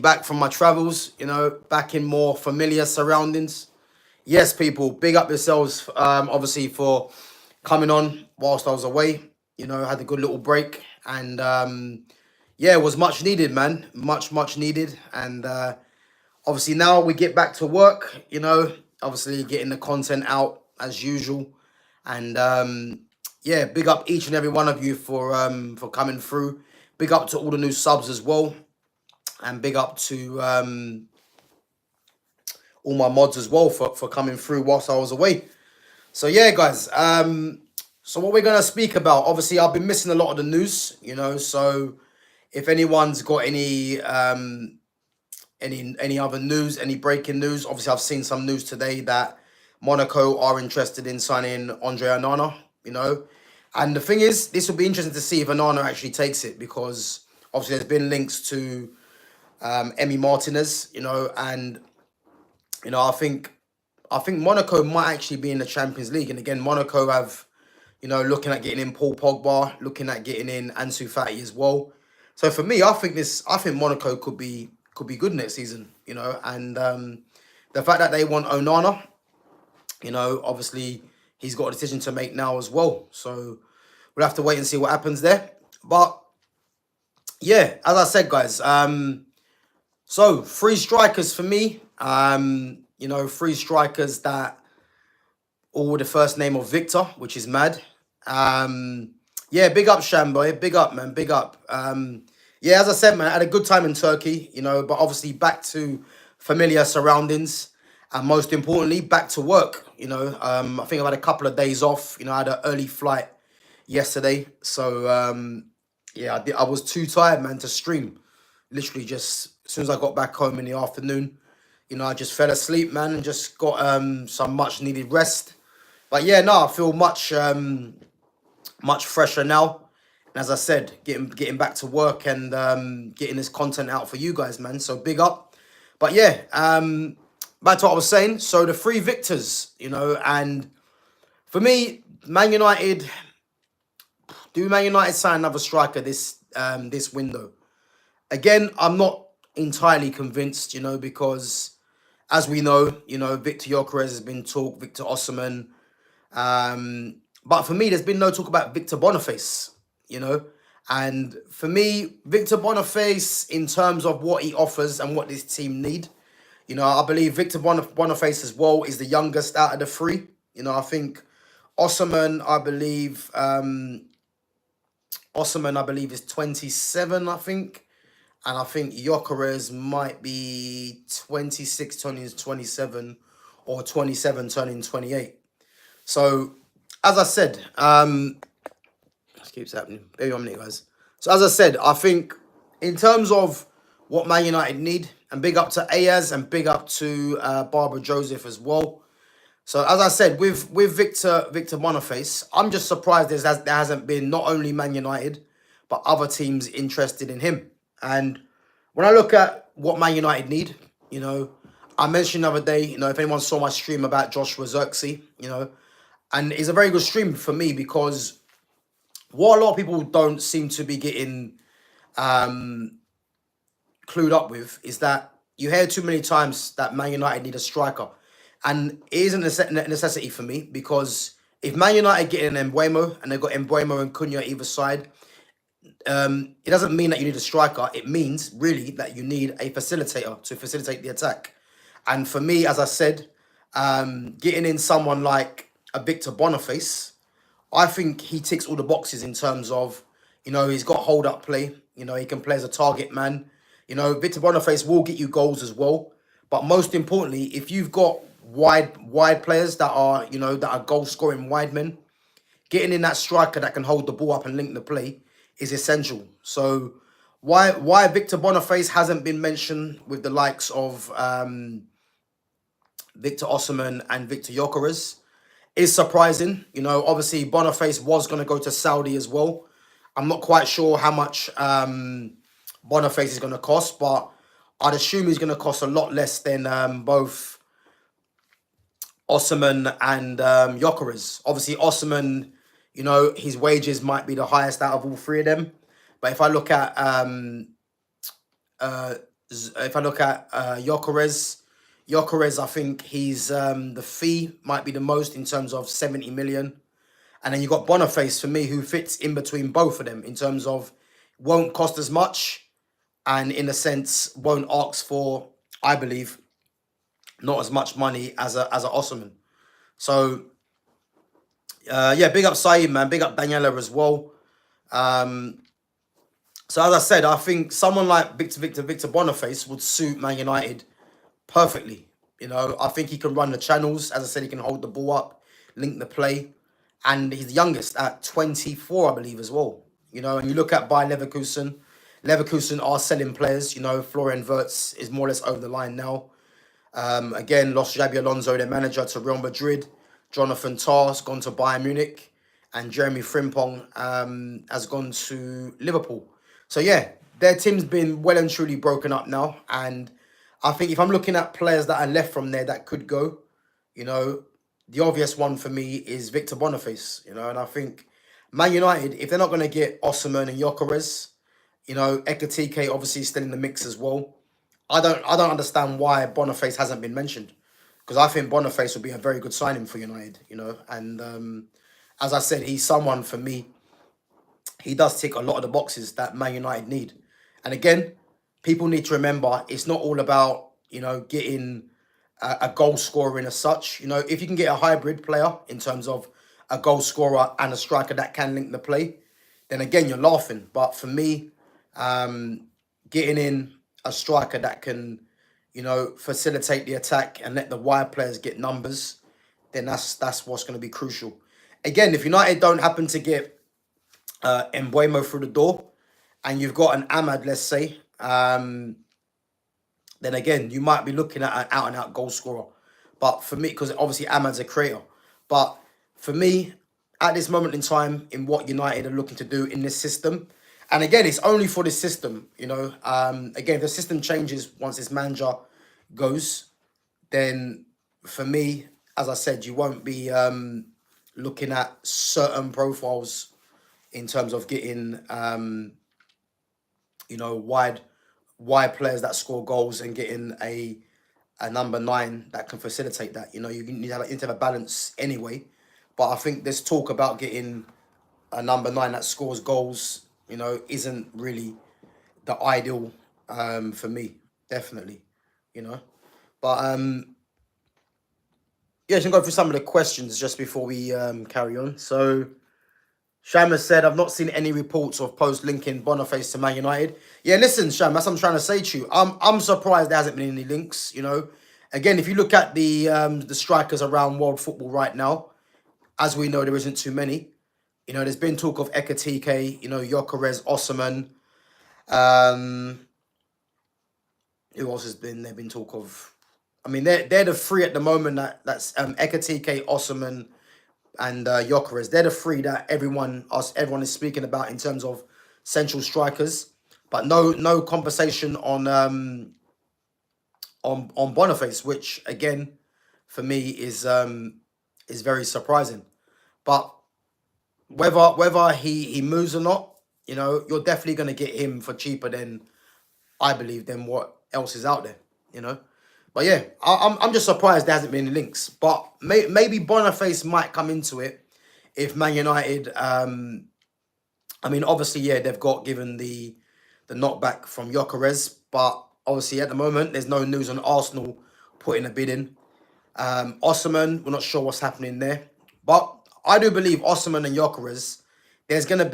back from my travels, back in more familiar surroundings. Yes, people, big up yourselves, obviously, for coming on whilst I was away. Had a good little break. And yeah, it was much needed, man. Much needed. And obviously now we get back to work, obviously getting the content out as usual. And yeah, big up each and every one of you for coming through. Big up to all the new subs as well. And big up to all my mods as well for coming through whilst I was away. So yeah, guys. So what we're gonna speak about, obviously I've been missing a lot of the news, so if anyone's got any other news, any breaking news, obviously I've seen some news today that Monaco are interested in signing Andre Onana, and the thing is, this will be interesting to see if Onana actually takes it, because obviously there's been links to Emi Martinez, and I think Monaco might actually be in the Champions League. And again, Monaco have, looking at getting in Paul Pogba, looking at getting in Ansu Fati as well. So for me, I think Monaco could be good next season, and the fact that they want Onana, obviously he's got a decision to make now as well. So we'll have to wait and see what happens there. But yeah, as I said, guys, so 3 strikers for me, 3 strikers that all with the first name of Victor, which is mad. Yeah, big up Shamboy, big up, man, big up. Yeah, as I said, man, I had a good time in Turkey, but obviously back to familiar surroundings, and most importantly, back to work. I think I've had a couple of days off. I had an early flight yesterday, so yeah, I was too tired, man, to stream. Literally, just as soon as I got back home in the afternoon, I just fell asleep, man, and just got some much needed rest. But yeah, no, I feel much fresher now. And as I said, getting back to work and getting this content out for you guys, man. So big up. But yeah, back to what I was saying. So the 3 victors, and for me, Man United, do Man United sign another striker this window? Again, I'm not entirely convinced, because as we know, Victor Gyokeres has been talked, Victor Osimhen. But for me, there's been no talk about Victor Boniface, and for me, Victor Boniface, in terms of what he offers and what this team need, I believe Victor Boniface as well is the youngest out of the 3. I think Osimhen, I believe is 27, I think. And I think Gyokeres might be 26 turning 27 or 27 turning 28. So, as I said, this keeps happening. Maybe 1 minute, guys. So, as I said, I think in terms of what Man United need, and big up to Ayaz and big up to Barbara Joseph as well. So, as I said, with Victor Boniface, I'm just surprised there hasn't been not only Man United, but other teams interested in him. And when I look at what Man United need, I mentioned the other day, if anyone saw my stream about Joshua Zirkzee, and it's a very good stream for me, because what a lot of people don't seem to be getting clued up with is that you hear too many times that Man United need a striker. And it isn't a necessity for me, because if Man United get in Mbeumo and they've got Mbeumo and Cunha either side, it doesn't mean that you need a striker. It means really that you need a facilitator to facilitate the attack. And for me, as I said, getting in someone like a Victor Boniface, I think he ticks all the boxes in terms of, he's got hold-up play. He can play as a target man. Victor Boniface will get you goals as well. But most importantly, if you've got wide players that are, that are goal-scoring wide men, getting in that striker that can hold the ball up and link the play is essential. So why Victor Boniface hasn't been mentioned with the likes of Victor Osimhen and Victor Gyokeres is surprising. Obviously Boniface was going to go to Saudi as well. I'm not quite sure how much Boniface is going to cost, but I'd assume he's going to cost a lot less than both Osimhen and Gyokeres. Obviously Osimhen, his wages might be the highest out of all 3 of them. But if I look at If I look at Gyokeres, I think he's the fee might be the most in terms of 70 million. And then you got Boniface for me, who fits in between both of them in terms of won't cost as much, and in a sense won't ask for, I believe, not as much money as a Osimhen. So yeah, big up Saeed, man. Big up Daniela as well. So as I said, I think someone like Victor Boniface would suit Man United perfectly. You know, I think he can run the channels. As I said, he can hold the ball up, link the play. And he's the youngest at 24, I believe, as well. You know, and you look at Bayer Leverkusen. Leverkusen are selling players. You know, Florian Wirtz is more or less over the line now. Again, lost Xabi Alonso, their manager, to Real Madrid. Jonathan Tah has gone to Bayern Munich. And Jeremy Frimpong has gone to Liverpool. So, yeah, their team's been well and truly broken up now. And I think if I'm looking at players that are left from there that could go, you know, the obvious one for me is Victor Boniface, you know, and I think Man United, if they're not going to get Osimhen and Gyokeres, you know, Ekatike obviously is still in the mix as well. I don't understand why Boniface hasn't been mentioned, because I think Boniface would be a very good signing for United, you know, and as I said, he's someone for me. He does tick a lot of the boxes that Man United need, and again, people need to remember it's not all about, you know, getting a goal scorer in as such. You know, if you can get a hybrid player in terms of a goal scorer and a striker that can link the play, then again, you're laughing. But for me, getting in a striker that can, you know, facilitate the attack and let the wide players get numbers, then that's what's going to be crucial. Again, if United don't happen to get Mbuemo through the door, and you've got an Ahmad, let's say, then again, you might be looking at an out-and-out goal scorer. But for me, because obviously Ahmad's a creator. But for me, at this moment in time, in what United are looking to do in this system, and again, it's only for this system, you know. Again, if the system changes once this manager goes, then for me, as I said, you won't be looking at certain profiles in terms of getting, you know, wide players that score goals and getting a number 9 that can facilitate that. You know, you need to have a balance anyway. But I think this talk about getting a number 9 that scores goals, you know, isn't really the ideal for me, definitely, you know. But yeah, just go through some of the questions just before we carry on. So Sham said, I've not seen any reports of post linking Boniface to Man United. Yeah, listen, Sham, that's what I'm trying to say to you. I'm surprised there hasn't been any links, you know. Again, if you look at the strikers around world football right now, as we know, there isn't too many. You know, there's been talk of Ekatike, you know, Gyokeres, Osimhen. Who else has been there? Been talk of? I mean, they're the three at the moment that's Ekatike, Osimhen, and Gyokeres. They're the three that everyone is speaking about in terms of central strikers, but no conversation on Boniface, which again for me is very surprising. But whether he moves or not, you know, you're definitely going to get him for cheaper than, I believe, than what else is out there, you know. But yeah, I'm just surprised there hasn't been any links. But maybe Boniface might come into it if Man United. I mean, obviously, yeah, they've got given the knockback from Gyokeres, but obviously at the moment there's no news on Arsenal putting a bid in. Osimhen, we're not sure what's happening there, but I do believe Osimhen and Gyokeres, there's gonna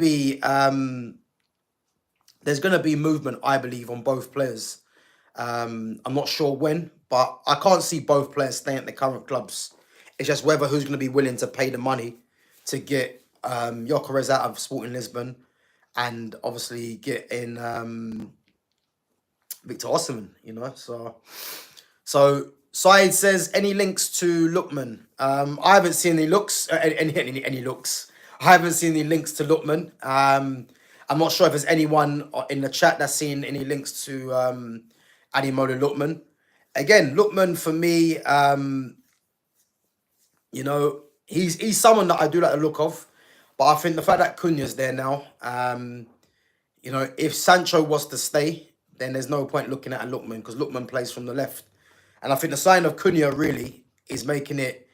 be movement, I believe, on both players. I'm not sure when, but I can't see both players staying at the current clubs. It's just whether who's going to be willing to pay the money to get Gyokeres out of Sporting Lisbon and obviously get in Victor Osimhen, you know. So Saeed says, any links to Lookman? I haven't seen any looks, any looks. I haven't seen any links to Lookman. I'm not sure if there's anyone in the chat that's seen any links to Ademola Lookman. Again, Lookman for me, you know, he's someone that I do like the look of, but I think the fact that Cunha's there now, you know, if Sancho was to stay, then there's no point looking at a Lookman because Lookman plays from the left. And I think the sign of Cunha really is making it,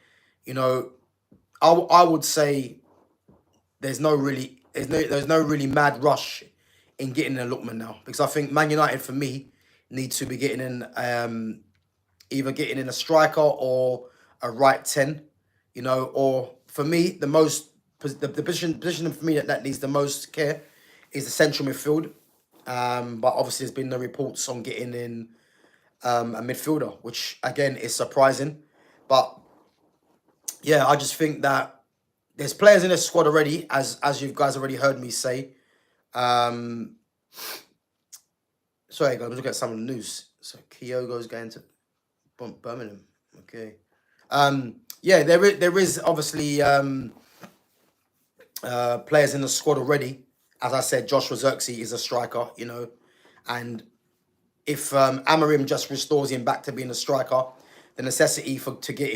you know, I would say there's no really mad rush in getting a Lookman now, because I think Man United for me need to be getting in either getting in a striker or a right 10, you know, or for me the position for me that needs the most care is the central midfield. But obviously there's been no reports on getting in a midfielder, which again is surprising. But yeah, I just think that there's players in the squad already, as you guys already heard me say. Sorry, guys, I'm looking at some of the news. So Kyogo's going to Birmingham. Okay. Yeah, there is obviously players in the squad already. As I said, Joshua Zirkzee is a striker, you know, and if Amorim just restores him back to being a striker, the necessity to get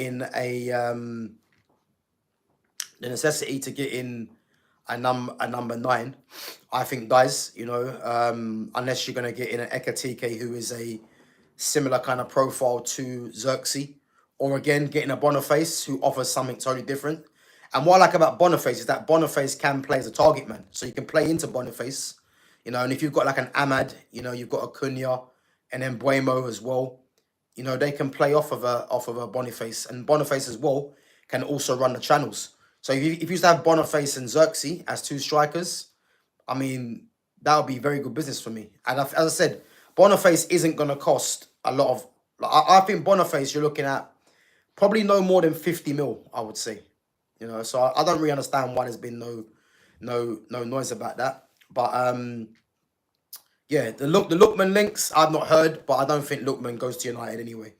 in a number 9, I think dies, you know, unless you're going to get in an Ekatike who is a similar kind of profile to Zirkzee, or again getting a Boniface who offers something totally different. And what I like about Boniface is that Boniface can play as a target man, so you can play into Boniface, you know. And if you've got like an Ahmad, you know, you've got a Cunha, and then Buemo as well, you know, they can play off of a Boniface, and Boniface as well can also run the channels. So if you used to have Boniface and Zirkzee as 2 strikers, I mean, that would be very good business for me. And as I said, Boniface isn't going to cost a lot of... I think Boniface, you're looking at probably no more than 50 mil, I would say. You know, so I don't really understand why there's been no noise about that. But yeah, the Lookman links I've not heard, but I don't think Lookman goes to United anyway.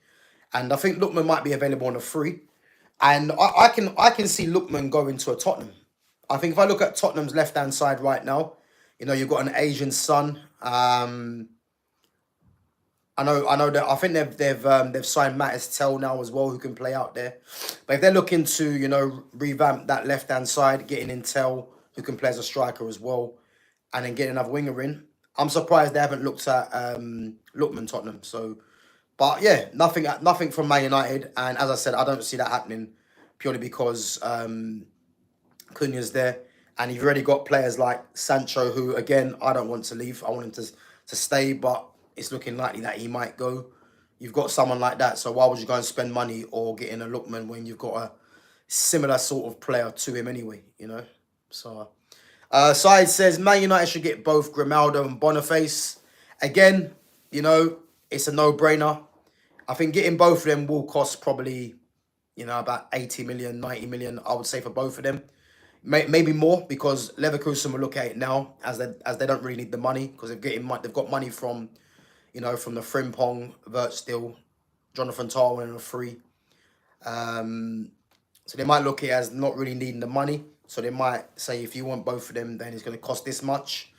And I think Lookman might be available on a free. And I can see Lookman going to a Tottenham. I think if I look at Tottenham's left-hand side right now, you know, you've got an Asian son. I know that I think they've signed Mattis Tell now as well, who can play out there. But if they're looking to, you know, revamp that left-hand side, getting in Tell, who can play as a striker as well, and then getting another winger in, I'm surprised they haven't looked at Lookman Tottenham. So, but yeah, nothing from Man United. And as I said, I don't see that happening purely because Cunha's there, and you've already got players like Sancho, who again I don't want to leave. I want him to stay, but it's looking likely that he might go. You've got someone like that, so why would you go and spend money or get in a Lookman when you've got a similar sort of player to him anyway, you know? So, Side says, Man United should get both Grimaldo and Boniface. Again, you know, it's a no-brainer. I think getting both of them will cost probably, you know, about 80 million, 90 million, I would say, for both of them. Maybe more, because Leverkusen will look at it now as they don't really need the money, because they've got money from... you know, from the Frimpong, Vertstill, Jonathan Tah and a free. So they might look at it as not really needing the money. So they might say, if you want both of them, then it's going to cost this much.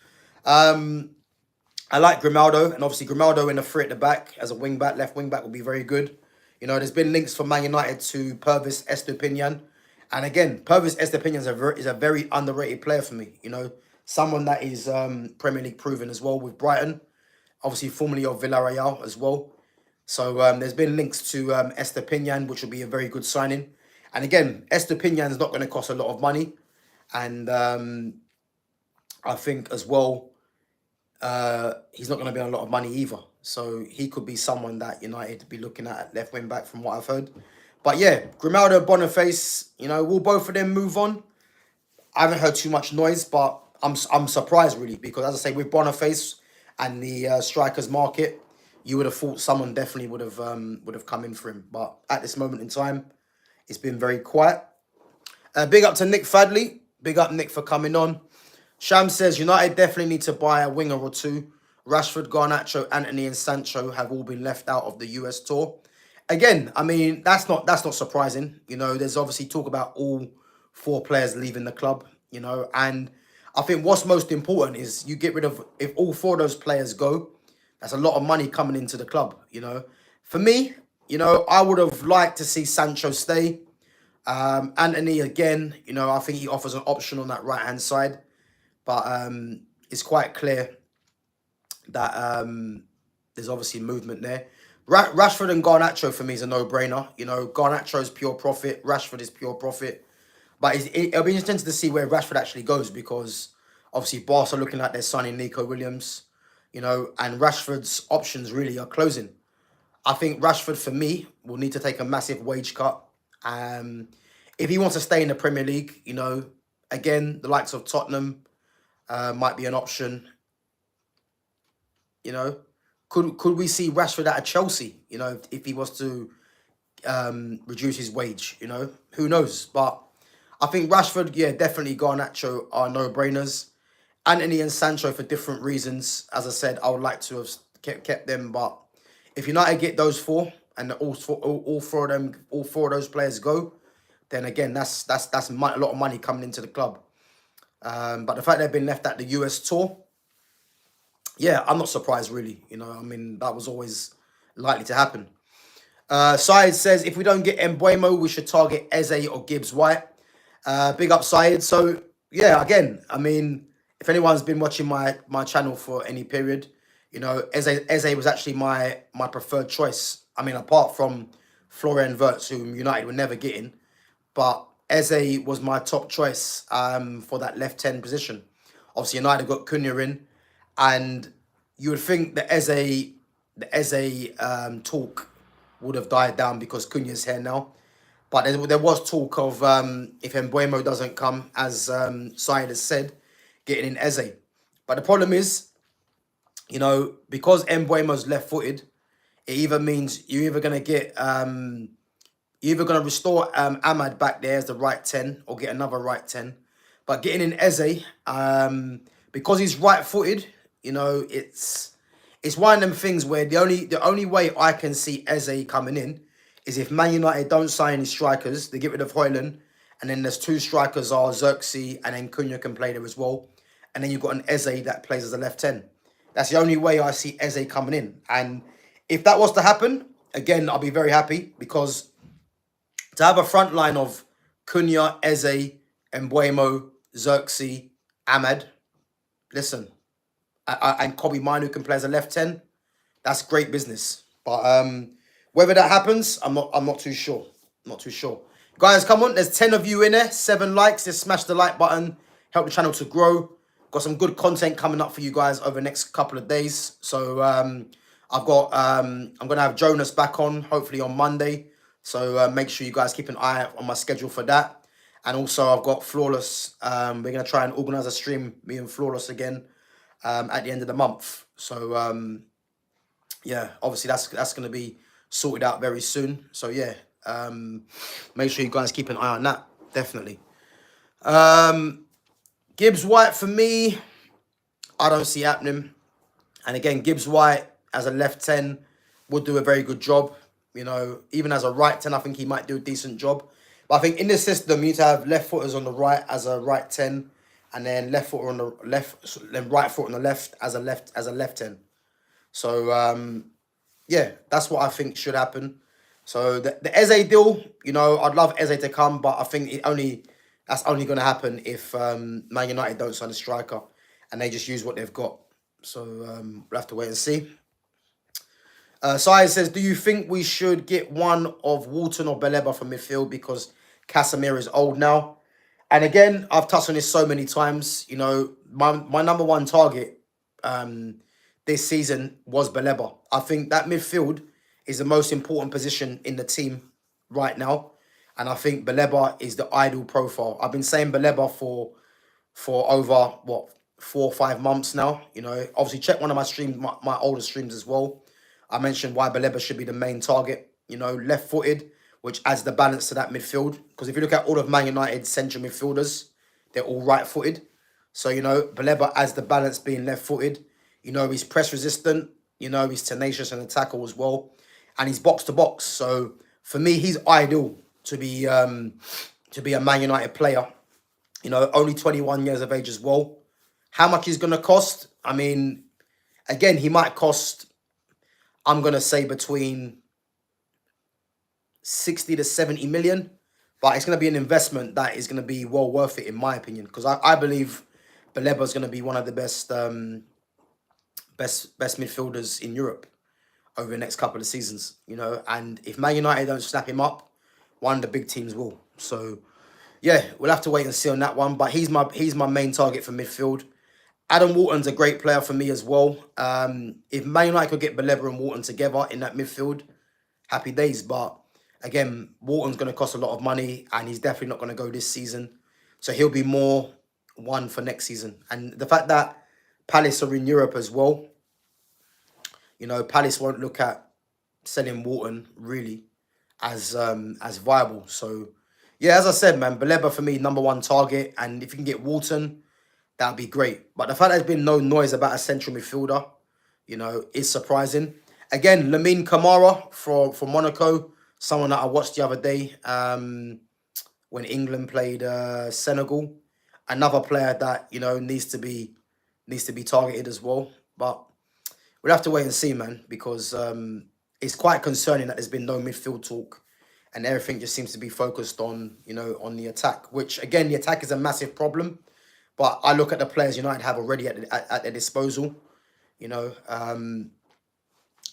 I like Grimaldo, and obviously Grimaldo in the free at the back as a wing back, left wing back would be very good. You know, there's been links from Man United to Pervis Estupiñán. And again, Pervis Estupiñán is a very underrated player for me. You know, someone that is Premier League proven as well with Brighton. Obviously, formerly of Villarreal as well. So there's been links to Estupiñán, which will be a very good signing. And again, Estupiñán is not going to cost a lot of money. And I think as well, he's not going to be on a lot of money either. So he could be someone that United be looking at left wing back from what I've heard. But yeah, Grimaldo, Boniface, you know, will both of them move on? I haven't heard too much noise, but I'm surprised really, because as I say, with Boniface and the strikers market, you would have thought someone definitely would have come in for him. But at this moment in time, it's been very quiet. Big up to Nick Fadley. Big up Nick for coming on. Sham says United definitely need to buy a winger or 2. Rashford, Garnacho, Anthony, and Sancho have all been left out of the US tour. Again, I mean, that's not surprising. You know, there's obviously talk about all 4 players leaving the club. You know, and I think what's most important is you get rid of, if all 4 of those players go, that's a lot of money coming into the club, you know. For me, you know, I would have liked to see Sancho stay. Anthony, again, you know, I think he offers an option on that right-hand side. But it's quite clear that there's obviously movement there. Rashford and Garnacho for me is a no-brainer. You know, Garnacho is pure profit. Rashford is pure profit. But it'll be interesting to see where Rashford actually goes, because obviously Barca are looking like they're signing Nico Williams, you know, and Rashford's options really are closing. I think Rashford, for me, will need to take a massive wage cut. If he wants to stay in the Premier League, you know, again, the likes of Tottenham might be an option. You know, could we see Rashford at a Chelsea? You know, if he was to reduce his wage, you know, who knows? But I think Rashford, yeah, definitely Garnacho are no-brainers. Anthony and Sancho for different reasons. As I said, I would like to have kept them, but if United get those four and all four of those players go, then again, that's a lot of money coming into the club. But the fact they've been left at the US tour, yeah, I'm not surprised really. You know, I mean, that was always likely to happen. Syed says, if we don't get Mbuemo, we should target Eze or Gibbs White. Big up Syed. So, yeah, again, I mean, if anyone's been watching my channel for any period, you know, Eze was actually my preferred choice. I mean, apart from Florian Wirtz, whom United were never getting, but Eze was my top choice for that left 10 position. Obviously, United got Cunha in, and you would think the Eze talk would have died down because Cunha's here now. But there was talk of, if Mbuemo doesn't come, as Syed has said, getting in Eze. But the problem is, you know, because Mbuemo's left-footed, it either means you're either going to get, you're either going to restore Ahmad back there as the right 10 or get another right 10. But getting in Eze, because he's right-footed, you know, it's one of them things where the only way I can see Eze coming in is if Man United don't sign his strikers, they get rid of Højlund, and then there's two strikers are Xerxes, and then Cunha can play there as well. And then you've got an Eze that plays as a left 10. That's the only way I see Eze coming in. And if that was to happen, again, I'll be very happy, because to have a front line of Cunha, Eze, Mbuemo, Xerxes, Ahmad, listen, and Kobe Manu can play as a left 10, that's great business. But whether that happens, I'm not too sure. Not too sure. Guys, come on, there's 10 of you in there, 7 likes. Just smash the like button, help the channel to grow. Got some good content coming up for you guys over the next couple of days. So I'm gonna have Jonas back on, hopefully on Monday. So make sure you guys keep an eye out on my schedule for that. And also I've got Flawless. We're gonna try and organize a stream, me and Flawless again, at the end of the month. So yeah, obviously that's gonna be sorted out very soon. So yeah, make sure you guys keep an eye on that, definitely. Gibbs White, for me, I don't see happening. And again, Gibbs White as a left 10 would do a very good job. You know, even as a right 10, I think he might do a decent job. But I think in this system, you need to have left footers on the right as a right 10, and then left footer on the left, then right foot on the left as a left 10. So yeah, that's what I think should happen. So the Eze deal, you know, I'd love Eze to come, but I think that's only going to happen if Man United don't sign a striker and they just use what they've got. So we'll have to wait and see. Syed says, do you think we should get one of Walton or Baleba from midfield because Casemiro is old now? And again, I've touched on this so many times. You know, my number one target this season was Baleba. I think that midfield is the most important position in the team right now. And I think Baleba is the ideal profile. I've been saying Baleba for over, what, 4 or 5 months now. You know, obviously check one of my streams, my older streams as well. I mentioned why Baleba should be the main target. You know, left-footed, which adds the balance to that midfield. Because if you look at all of Man United's central midfielders, they're all right-footed. So, you know, Baleba adds the balance being left-footed. You know, he's press-resistant. You know, he's tenacious in the tackle as well. And he's box-to-box. So, for me, he's ideal to be a Man United player. You know, only 21 years of age as well. How much he's going to cost? I mean, again, he might cost, I'm going to say, between 60 to 70 million. But it's going to be an investment that is going to be well worth it, in my opinion. Because I believe Baleba is going to be one of the best midfielders in Europe. over the next couple of seasons, you know. And if Man United don't snap him up, one of the big teams will. So yeah, we'll have to wait and see on that one. But he's my main target for midfield. Adam Wharton's a great player for me as well. If Man United could get Baleba and Wharton together in that midfield, happy days. But again, Wharton's going to cost a lot of money, and he's definitely not going to go this season. So he'll be more one for next season. And the fact that Palace are in Europe as well, you know, Palace won't look at selling Wharton really as viable. So yeah, as I said, man, Baleba for me #1 target, and if you can get Wharton, that'd be great. But the fact there's been no noise about a central midfielder, you know, is surprising. Again, Lamine Camara from Monaco, someone that I watched the other day when England played Senegal. Another player that, you know, needs to be targeted as well. But we'll have to wait and see, man, because it's quite concerning that there's been no midfield talk and everything just seems to be focused on, you know, on the attack, which, again, the attack is a massive problem. But I look at the players United have already at their disposal, you know.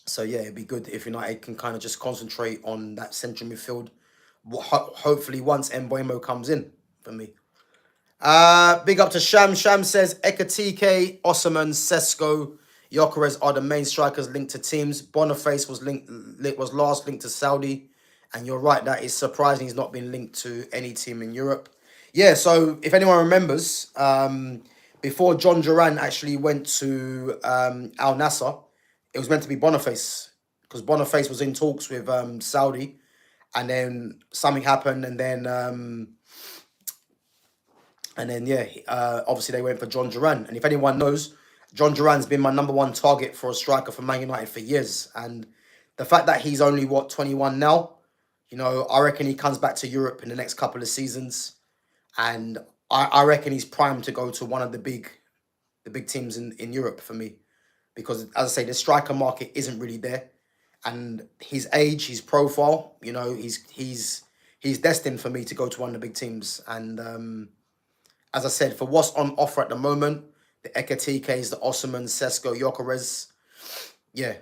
So, yeah, it'd be good if United can kind of just concentrate on that central midfield. Hopefully once Mbeumo comes in for me. Big up to Sham. Sham says Ekatike, Osimhen, Sesko, Gyokeres are the main strikers linked to teams. Boniface was last linked to Saudi. And you're right, that is surprising he's not been linked to any team in Europe. Yeah, so if anyone remembers, before John Duran actually went to Al Nassr, it was meant to be Boniface, because Boniface was in talks with Saudi, and then something happened, and then yeah, obviously they went for John Duran. And if anyone knows, John Duran's been my #1 target for a striker for Man United for years, and the fact that he's only 21 now, you know, I reckon he comes back to Europe in the next couple of seasons, and I reckon he's primed to go to one of the big teams in Europe for me, because as I say, the striker market isn't really there, and his age, his profile, you know, he's destined for me to go to one of the big teams. And as I said, for what's on offer at the moment, the Ekatikes, the Osimhen, Sesko, Gyokeres, yeah,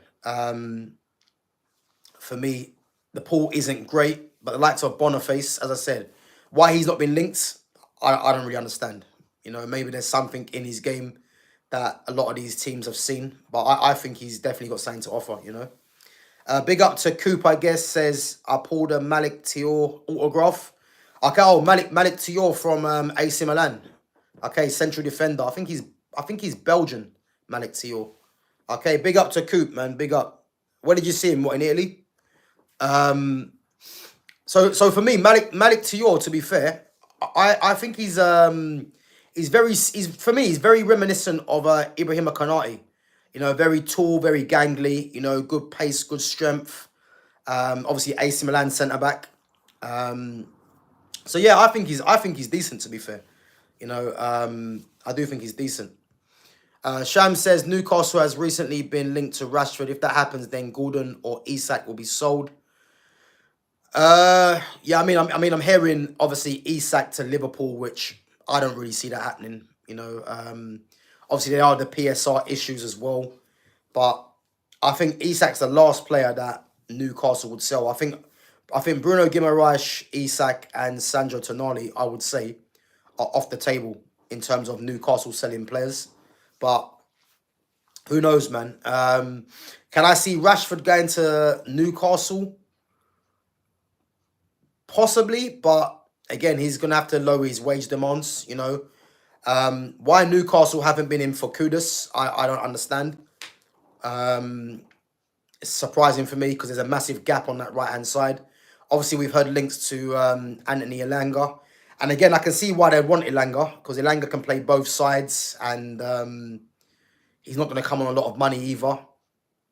for me, the pool isn't great, but the likes of Boniface, as I said, why he's not been linked, I don't really understand. You know, maybe there's something in his game that a lot of these teams have seen, but I think he's definitely got something to offer, you know. Big up to Coop, I guess, says, I pulled a Malik Tior autograph. Okay, oh, Malik Tior from AC Milan. Okay, central defender. I think he's Belgian, Malik Tior. Okay, big up to Coop, man, big up. Where did you see him? What, in Italy? So for me, Malik Tior, to be fair, I think he's very reminiscent of Ibrahima Konate. You know, very tall, very gangly, you know, good pace, good strength. Obviously AC Milan centre back. So yeah, I think he's decent, to be fair. You know, I do think he's decent. Sham says Newcastle has recently been linked to Rashford. If that happens, then Gordon or Isak will be sold. Yeah, I mean, I'm hearing obviously Isak to Liverpool, which I don't really see that happening. You know, obviously there are the PSR issues as well, but I think Isak's the last player that Newcastle would sell. I think Bruno Guimaraes, Isak, and Sandro Tonali, I would say, are off the table in terms of Newcastle selling players. But who knows, man? Can I see Rashford going to Newcastle? Possibly, but again, he's going to have to lower his wage demands, you know. Why Newcastle haven't been in for Kudus, I don't understand. It's surprising for me because there's a massive gap on that right-hand side. Obviously, we've heard links to Anthony Elanga. And again, I can see why they want Elanga, because Elanga can play both sides, and he's not going to come on a lot of money either,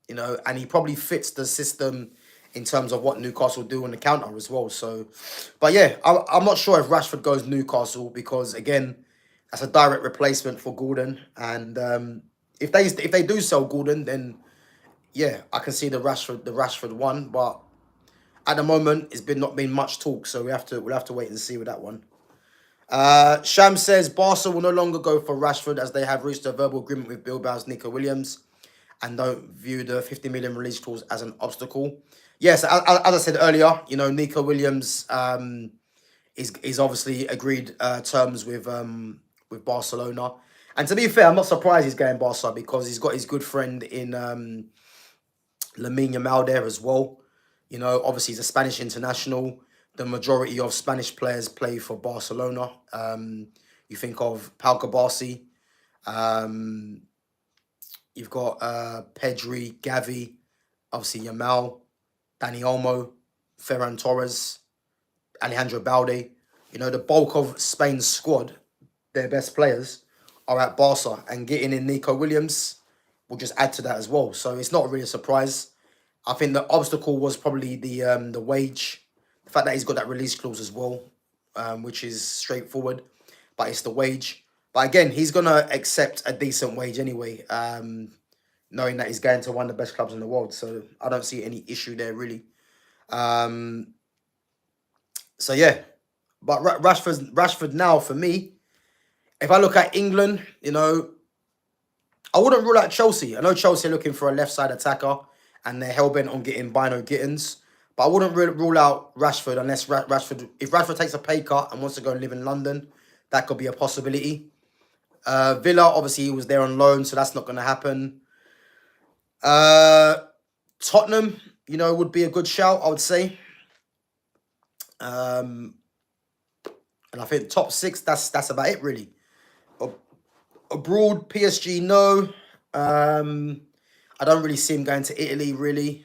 you know, and he probably fits the system in terms of what Newcastle do on the counter as well. So, but yeah, I'm not sure if Rashford goes Newcastle, because again, that's a direct replacement for Gordon. And if they do sell Gordon, then yeah, I can see the Rashford one. But at the moment, it's not been much talk, so we'll have to wait and see with that one. Sham says Barca will no longer go for Rashford as they have reached a verbal agreement with Bilbao's Nico Williams, and don't view the 50 million release clause as an obstacle. Yes, as I said earlier, you know, Nico Williams is obviously agreed terms with Barcelona. And to be fair, I'm not surprised he's going Barca because he's got his good friend in Lamine Yamal there as well. You know, obviously he's a Spanish international. The majority of Spanish players play for Barcelona. You think of Pau Gasol, you've got Pedri, Gavi, obviously Yamal, Dani Olmo, Ferran Torres, Alejandro Balde. You know, the bulk of Spain's squad, their best players, are at Barca, and getting in Nico Williams will just add to that as well. So it's not really a surprise. I think the obstacle was probably the wage, the fact that he's got that release clause as well, which is straightforward, but it's the wage. But again, he's gonna accept a decent wage anyway, knowing that he's going to one of the best clubs in the world. So I don't see any issue there really. So yeah, but Rashford now for me, if I look at England, you know, I wouldn't rule out Chelsea. I know Chelsea are looking for a left side attacker, and they're hell-bent on getting Bino Gittins. But I wouldn't rule out Rashford unless Rashford, if Rashford takes a pay cut and wants to go and live in London, that could be a possibility. Villa, obviously, he was there on loan, so that's not going to happen. Tottenham, you know, would be a good shout, I would say. And I think top six, that's about it, really. Abroad, PSG, no. I don't really see him going to Italy, really.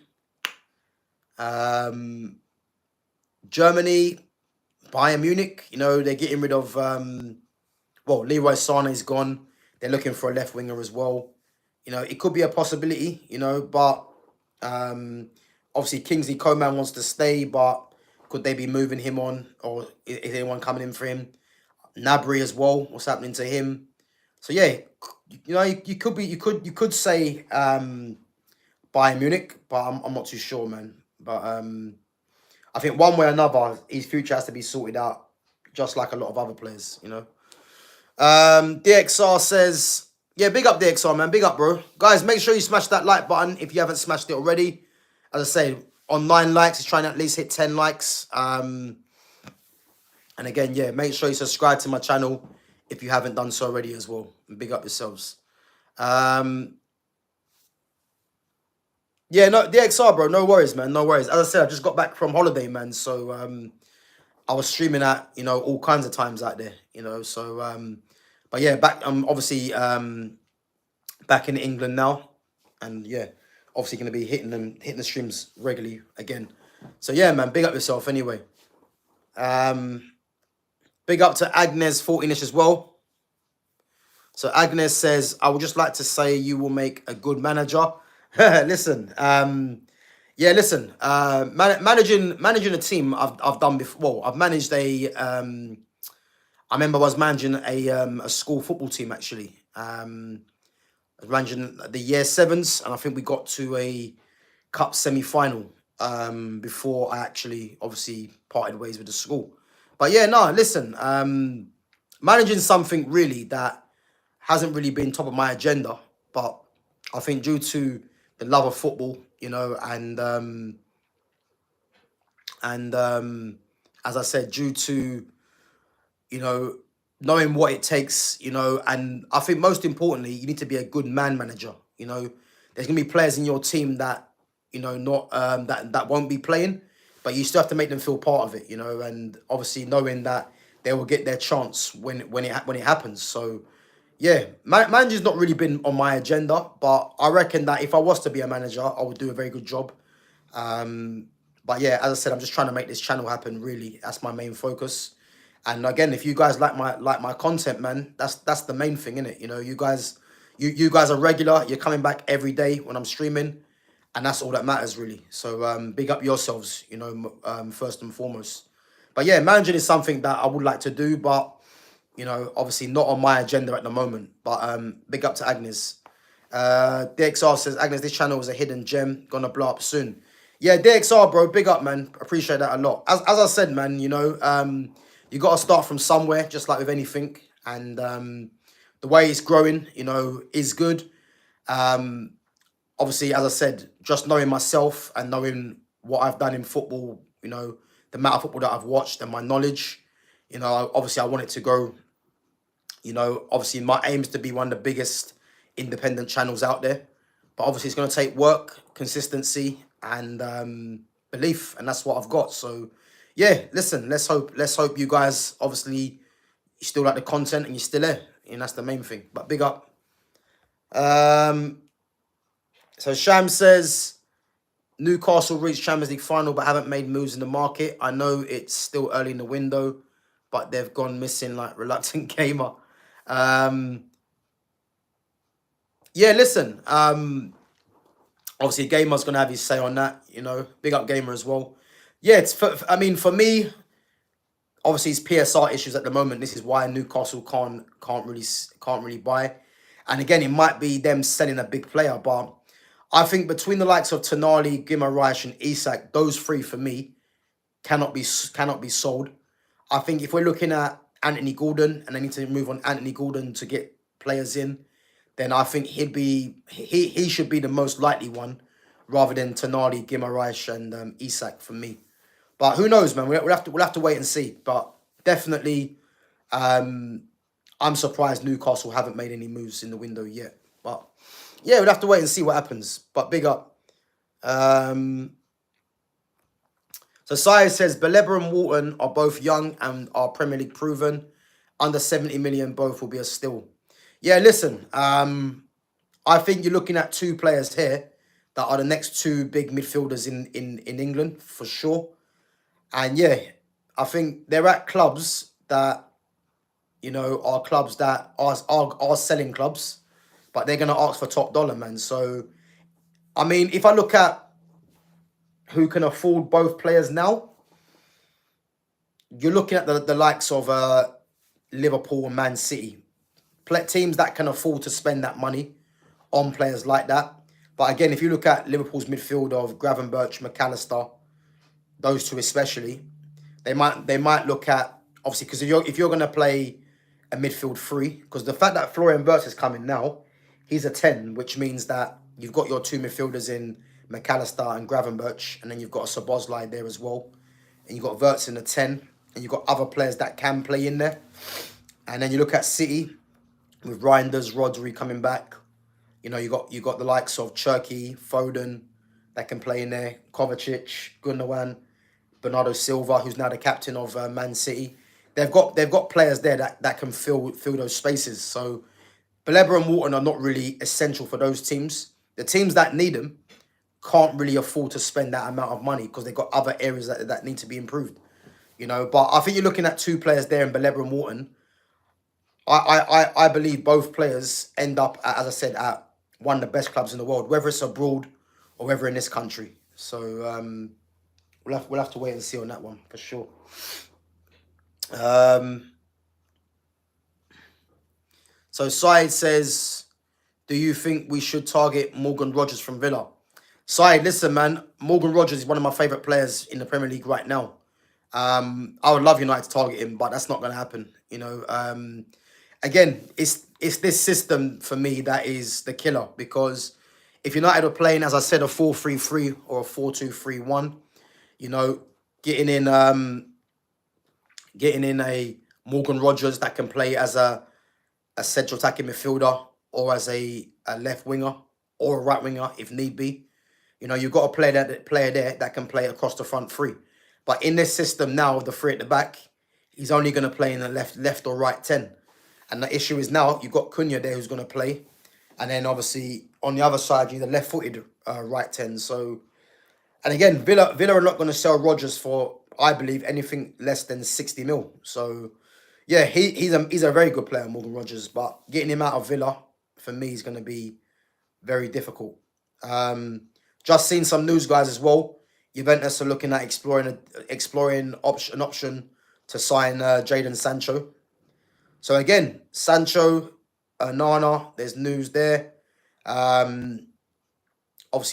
Germany, Bayern Munich, you know, they're getting rid of, well, Leroy Sané's gone. They're looking for a left winger as well. You know, it could be a possibility, you know, but obviously Kingsley Coman wants to stay, but could they be moving him on, or is anyone coming in for him? Gnabry as well, what's happening to him? So yeah, you know, you could say Bayern Munich, but I'm not too sure, man. But I think one way or another, his future has to be sorted out, just like a lot of other players, you know. DXR says, yeah, big up DXR, man. Big up, bro. Guys, make sure you smash that like button if you haven't smashed it already. As I say, on 9 likes, he's trying to at least hit 10 likes. And again, yeah, make sure you subscribe to my channel if you haven't done so already as well. And big up yourselves. Yeah, no, DXR, bro. No worries, man. No worries. As I said, I just got back from holiday, man. So I was streaming at, you know, all kinds of times out there, you know. So, but yeah, back. I'm obviously back in England now, and yeah, obviously going to be hitting the streams regularly again. So yeah, man, big up yourself anyway. Big up to Agnes 14ish as well. So Agnes says, I would just like to say you will make a good manager. Listen, yeah, listen. Managing a team, I've done before. Well, I've managed a. I remember I was managing a school football team actually. I was managing the year 7s, and I think we got to a cup semi-final before I actually obviously parted ways with the school. But yeah, no, listen. Managing something really that hasn't really been top of my agenda, but I think due to the love of football, you know, and as I said, due to, you know, knowing what it takes, you know, and I think most importantly, you need to be a good man manager. You know, there's gonna be players in your team that, you know, not that won't be playing, but you still have to make them feel part of it, you know, and obviously knowing that they will get their chance when it happens. So yeah, manager's not really been on my agenda, but I reckon that if I was to be a manager, I would do a very good job. But yeah, as I said, I'm just trying to make this channel happen. Really, that's my main focus. And again, if you guys like my content, man, that's the main thing, innit? You know, you guys are regular. You're coming back every day when I'm streaming, and that's all that matters, really. So big up yourselves, you know, first and foremost. But yeah, managing is something that I would like to do, but you know, obviously not on my agenda at the moment. But big up to Agnes. DXR says, Agnes, this channel is a hidden gem, gonna blow up soon. Yeah, DXR, bro, big up, man. Appreciate that a lot. As I said, man, you know, you got to start from somewhere, just like with anything. And the way it's growing, you know, is good. obviously, as I said, just knowing myself and knowing what I've done in football, you know, the amount of football that I've watched and my knowledge, you know, obviously I want it to go, you know, obviously my aim is to be one of the biggest independent channels out there. But obviously it's going to take work, consistency, and belief, and that's what I've got. So, yeah, listen, let's hope you guys, obviously, you still like the content and you're still there, and that's the main thing. But big up. So Sham says Newcastle reached Champions League final but haven't made moves in the market. I know it's still early in the window, but they've gone missing like reluctant gamer. Yeah, listen. Obviously, Gamer's gonna have his say on that. You know, big up Gamer as well. Yeah, I mean, for me, obviously, it's PSR issues at the moment. This is why Newcastle can't really buy. And again, it might be them selling a big player, but I think between the likes of Tonali, Guimaraes, and Isak, those three for me cannot be sold. I think if we're looking at Anthony Gordon and they need to move on Anthony Gordon to get players in, then I think he should be the most likely one rather than Tonali, Guimaraes, and Isak for me. But who knows, man? We'll have to wait and see. But definitely, I'm surprised Newcastle haven't made any moves in the window yet. But yeah, we'll have to wait and see what happens. But big up. So Sire says Baleba and Walton are both young and are Premier League proven. Under 70 million, both will be a steal. Yeah, listen. I think you're looking at two players here that are the next two big midfielders in England for sure. And yeah, I think they're at clubs that, you know, are clubs that are selling clubs, but they're gonna ask for top dollar, man. So I mean, if I look at who can afford both players now, you're looking at the likes of Liverpool and Man City. Teams that can afford to spend that money on players like that. But again, if you look at Liverpool's midfield of Gravenberch, McAllister, those two especially, they might look at, obviously, because if you're going to play a midfield three, because the fact that Florian Wirtz is coming now, he's a 10, which means that you've got your two midfielders in McAllister and Gravenberch, and then you've got a Szoboszlai there as well, and you've got Wirtz in the 10, and you've got other players that can play in there. And then you look at City with Reinders, Rodri coming back. You know, you got the likes of Cherki, Foden that can play in there, Kovacic, Gundogan, Bernardo Silva, who's now the captain of Man City. They've got players there that can fill those spaces. So Baleba and Walton are not really essential for those teams. The teams that need them can't really afford to spend that amount of money because they've got other areas that need to be improved. You know, but I think you're looking at two players there in Baleba and Walton. I believe both players end up, as I said, at one of the best clubs in the world, whether it's abroad or whether in this country. So we'll have to wait and see on that one for sure. So Said says, do you think we should target Morgan Rogers from Villa? Said, listen, man, Morgan Rogers is one of my favourite players in the Premier League right now. I would love United to target him, but that's not going to happen. You know, again, it's this system for me that is the killer, because if United are playing, as I said, a 4-3-3 or a 4-2-3-1, you know, getting in a Morgan Rogers that can play as a central attacking midfielder or as a left winger or a right winger if need be. You know, you've got a player there that can play across the front three. But in this system now of the three at the back, he's only going to play in the left or right 10. And the issue is now you've got Cunha there who's going to play. And then obviously on the other side, you need a left-footed right 10. So, and again, Villa are not going to sell Rodgers for, I believe, anything less than 60 mil. So, yeah, he's a very good player, Morgan Rogers. But getting him out of Villa, for me, is going to be very difficult. Just seen some news, guys, as well. Juventus are looking at exploring an option to sign Jadon Sancho. So again, Sancho, Nana, there's news there. Obviously,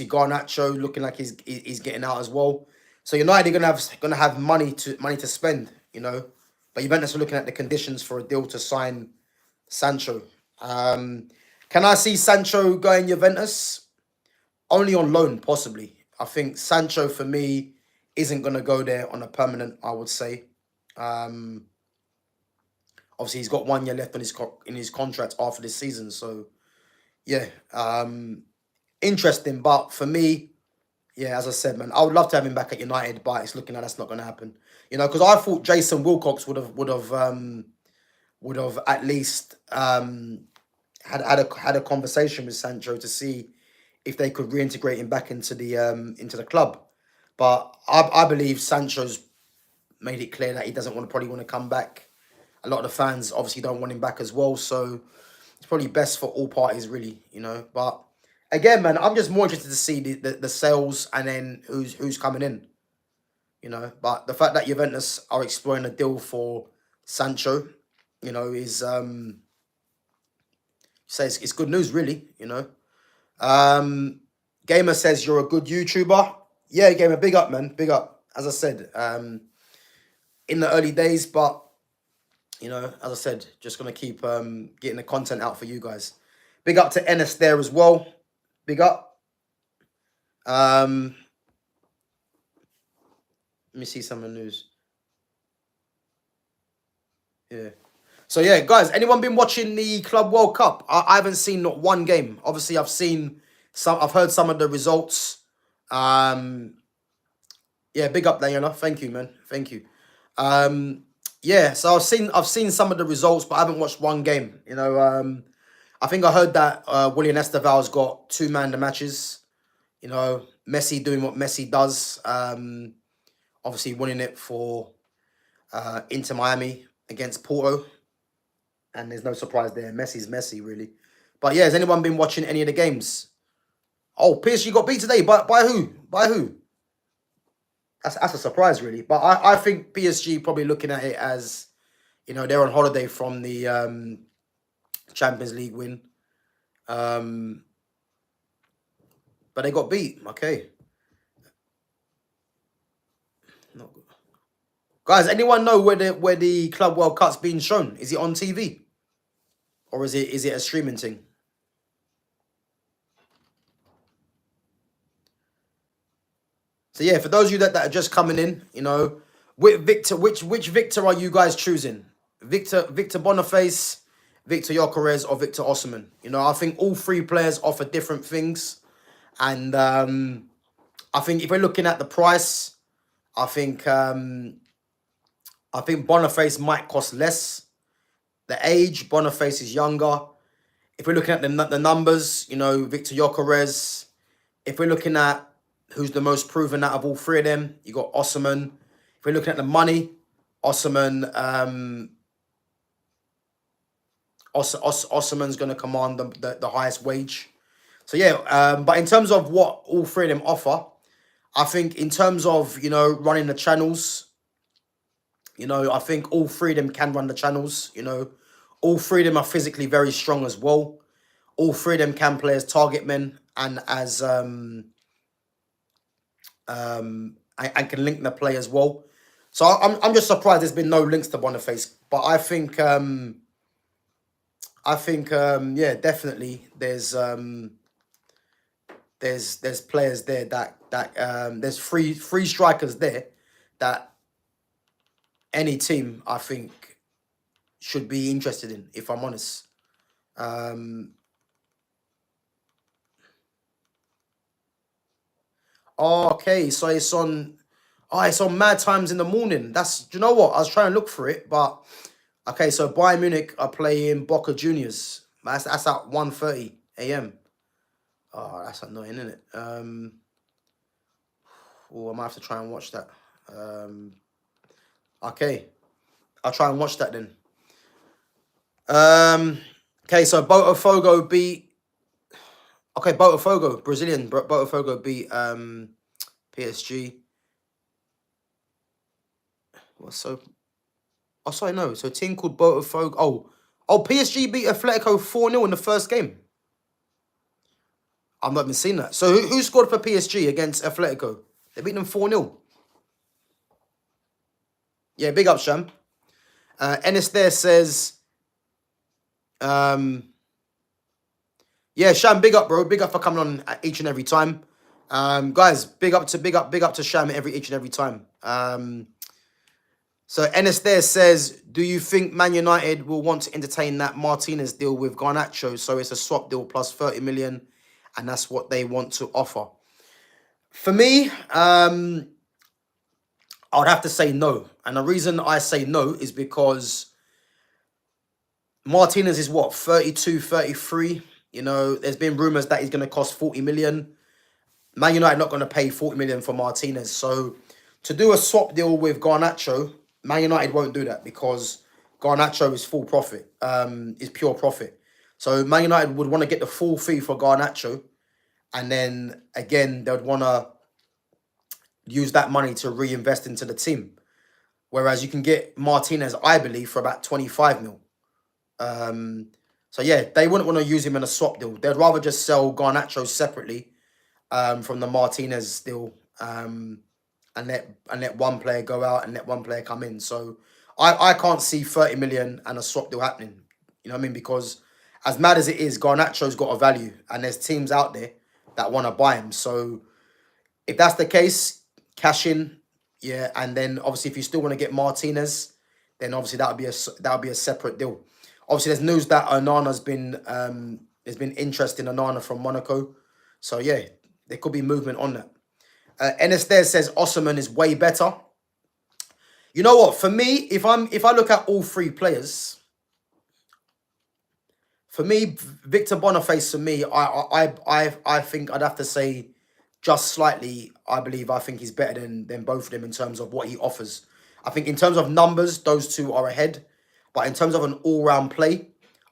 Garnacho looking like he's getting out as well. So United are gonna have money to spend, you know. But Juventus are looking at the conditions for a deal to sign Sancho. Can I see Sancho going Juventus? only on loan, possibly. I think Sancho, for me, isn't going to go there on a permanent, I would say. Obviously, he's got 1 year left on in his contract after this season. So, yeah, interesting. But for me, yeah, as I said, man, I would love to have him back at United, but it's looking like that's not going to happen. You know, because I thought Jason Wilcox would have at least had a conversation with Sancho to see if they could reintegrate him back into the club. But I believe Sancho's made it clear that he doesn't probably want to come back. A lot of the fans obviously don't want him back as well, so it's probably best for all parties, really, you know. But again, man, I'm just more interested to see the sales and then who's coming in, you know. But the fact that Juventus are exploring a deal for Sancho, you know, is says it's good news, really, you know. Gamer says you're a good YouTuber. Yeah, Gamer, big up, man, big up. As I said, in the early days, but you know, as I said, just gonna keep getting the content out for you guys. Big up to Ennis there as well. Big up. Let me see some of the news. Yeah. So yeah, guys, anyone been watching the Club World Cup? I haven't seen not one game. Obviously, I've heard some of the results. Yeah, big up, Diana. Thank you, man. Thank you. Yeah, so I've seen some of the results, but I haven't watched one game. You know, I think I heard that William Esteval's got 2 man of the matches. You know, Messi doing what Messi does. Obviously winning it for Inter Miami against Porto. And there's no surprise there. Messi's Messi, really. But yeah, has anyone been watching any of the games? Oh, PSG got beat today. By who? By who? That's a surprise, really. But I think PSG probably looking at it as, you know, they're on holiday from the Champions League win. But they got beat. Okay. Not good. Guys, anyone know where the Club World Cup's being shown? Is it on TV? Or is it a streaming thing? So yeah, for those of you that are just coming in, you know, which Victor are you guys choosing? Victor Boniface, Victor Gyokeres, or Victor Osimhen? You know, I think all 3 players offer different things. And I think if we're looking at the price, I think Boniface might cost less. The age, Boniface is younger. If we're looking at the numbers, you know, Victor Gyokeres. If we're looking at who's the most proven out of all 3 of them, you got Osimhen. If we're looking at the money, Osimhen, Osimhen's going to command the highest wage. So yeah, but in terms of what all 3 of them offer, I think in terms of, you know, running the channels, you know, I think all 3 of them can run the channels. You know, all 3 of them are physically very strong as well. All 3 of them can play as target men and as and can link the play as well. So I'm just surprised there's been no links to Boniface. But I think yeah, definitely there's players there that there's three strikers there that any team I think should be interested in, if I'm honest. Okay, so it's on. Oh, it's on Mad Times in the morning. Do you know what? I was trying to look for it, but okay. So Bayern Munich are playing Boca Juniors. That's at 1:30 a.m. Oh, that's annoying, isn't it? Oh, I might have to try and watch that. Okay, I'll try and watch that then. Okay, so Botafogo beat. Okay, Botafogo, Brazilian Botafogo beat PSG. What's so? Oh, sorry, no. So a team called Botafogo. Oh, PSG beat Atletico 4-0 in the first game. I've not even seen that. So who scored for PSG against Atletico? They beat them 4-0. Yeah, big up, Sham. Ennis there says, yeah, Yeah, Sham, big up, bro. Big up for coming on each and every time. Guys, big up to Sham each and every time. So Ennis there says, do you think Man United will want to entertain that Martinez deal with Garnacho? So it's a swap deal plus 30 million, and that's what they want to offer. For me, I would have to say no. And the reason I say no is because Martinez is what, 32, 33? You know, there's been rumours that he's going to cost 40 million. Man United not going to pay 40 million for Martinez. So to do a swap deal with Garnacho, Man United won't do that because Garnacho is full profit, is pure profit. So Man United would want to get the full fee for Garnacho, and then again they would want to use that money to reinvest into the team. Whereas you can get Martinez, I believe, for about 25 mil. So yeah, they wouldn't want to use him in a swap deal. They'd rather just sell Garnacho separately from the Martinez deal. And let one player go out and let one player come in. So I can't see 30 million and a swap deal happening. You know what I mean? Because as mad as it is, Garnacho's got a value, and there's teams out there that want to buy him. So if that's the case, cash in, yeah. And then obviously if you still want to get Martinez, then obviously that would be a separate deal. Obviously there's news that Onana's been there's been interest in Onana from Monaco. So yeah, there could be movement on that. Ennis there says Osimhen is way better. You know what? For me, if I look at all three players, for me, Victor Boniface, for me, I think I'd have to say just slightly. I think he's better than both of them in terms of what he offers. I think in terms of numbers, those two are ahead, but in terms of an all-round play,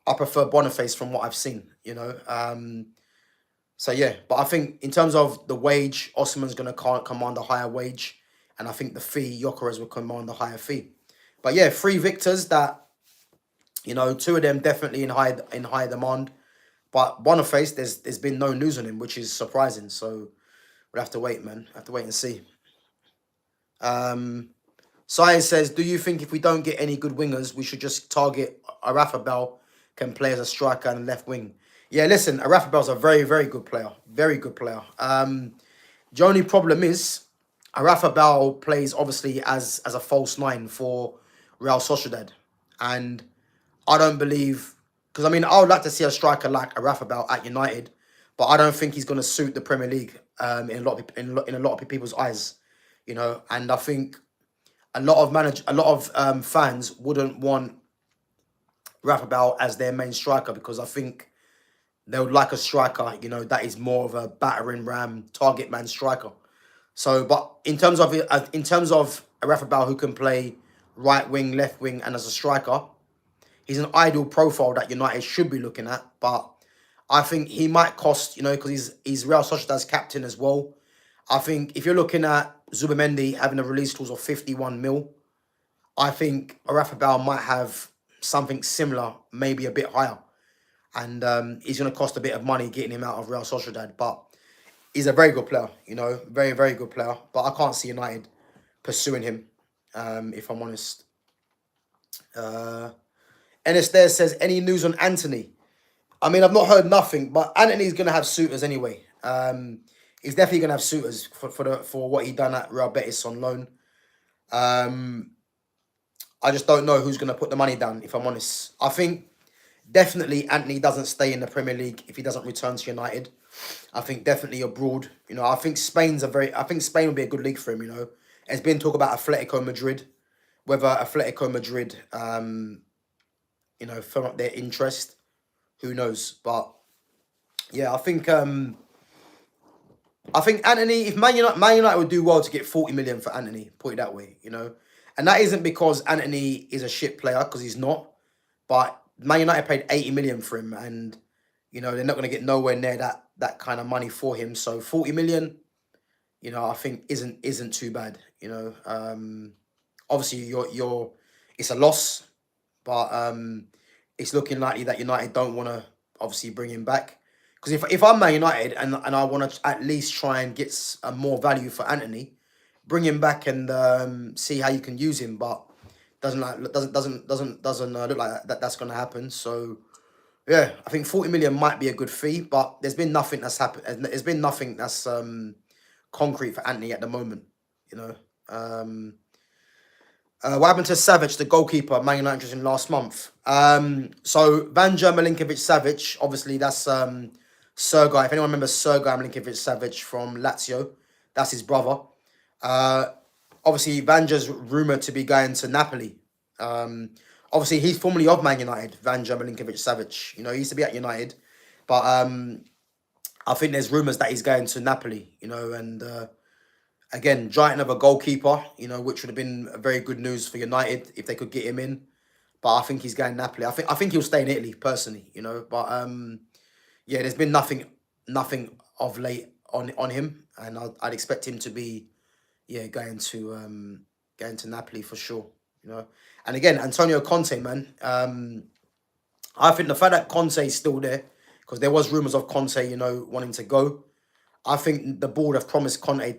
I prefer Boniface from what I've seen. You know. So yeah, but I think in terms of the wage, Osimhen's going to command a higher wage, and I think the fee, Gyokeres will command a higher fee. But yeah, three Victors that, you know, two of them definitely in high demand. But Boniface, there's been no news on him, which is surprising. So we'll have to wait, man. Have to wait and see. Science says, do you think if we don't get any good wingers, we should just target Arafabel, can play as a striker and left wing? Yeah, listen, Arafabel's a very, very good player. Very good player. The only problem is Arafabel plays obviously as a false nine for Real Sociedad. And I don't believe, because I mean, I would like to see a striker like Arafabel at United, but I don't think he's going to suit the Premier League in a lot of people's eyes, you know. And I think a lot of fans wouldn't want Arafabel as their main striker, because I think they would like a striker, you know, that is more of a battering ram, target man striker. So, but in terms of Arafabel, who can play right wing, left wing, and as a striker, he's an ideal profile that United should be looking at. But I think he might cost, you know, because he's Real Sociedad's captain as well. I think if you're looking at Zubimendi having a release clause of 51 mil, I think Arafabel might have something similar, maybe a bit higher. And he's going to cost a bit of money getting him out of Real Sociedad. But he's a very good player, you know, very, very good player. But I can't see United pursuing him, if I'm honest. Ennis there says, any news on Anthony? I mean, I've not heard nothing, but Anthony's going to have suitors anyway. He's definitely going to have suitors for what he done at Real Betis on loan. I just don't know who's going to put the money down, if I'm honest. I think definitely Anthony doesn't stay in the Premier League if he doesn't return to United. I think definitely abroad. You know, I think Spain will be a good league for him, you know. There's been talk about Atletico Madrid. Whether Atletico Madrid, you know, firm up their interest, who knows? But yeah, I think Anthony, if Man United would do well to get 40 million for Anthony, put it that way, you know. And that isn't because Anthony is a shit player, because he's not. But Man United paid 80 million for him, and you know they're not going to get nowhere near that kind of money for him. So 40 million, you know, I think isn't too bad. You know, obviously it's a loss, but it's looking likely that United don't want to obviously bring him back. Because if I'm Man United and I want to at least try and get more value for Anthony, bring him back and see how you can use him, but doesn't look like that's going to happen. So Yeah, I think 40 million might be a good fee, but there's been nothing that's happened. There's been nothing that's concrete for Anthony at the moment. You know, what happened to Savic, the goalkeeper, Man United interested in last month? So Vanja Milinkovic-Savic, obviously that's Sergei. If anyone remembers Sergei Milinkovic-Savic from Lazio, that's his brother. Obviously Vanja's rumoured to be going to Napoli. Obviously he's formerly of Man United, Vanja Milinkovic-Savic. You know, he used to be at United, but I think there's rumours that he's going to Napoli. You know, and again, giant of a goalkeeper, you know, which would have been very good news for United if they could get him in. But I think he's going Napoli. I think he'll stay in Italy personally, you know. But yeah, there's been nothing of late on him, and I'd expect him to be going to Napoli for sure, you know. And again, Antonio Conte, man. I think the fact that Conte is still there, because there was rumours of Conte, you know, wanting to go. I think the board have promised Conte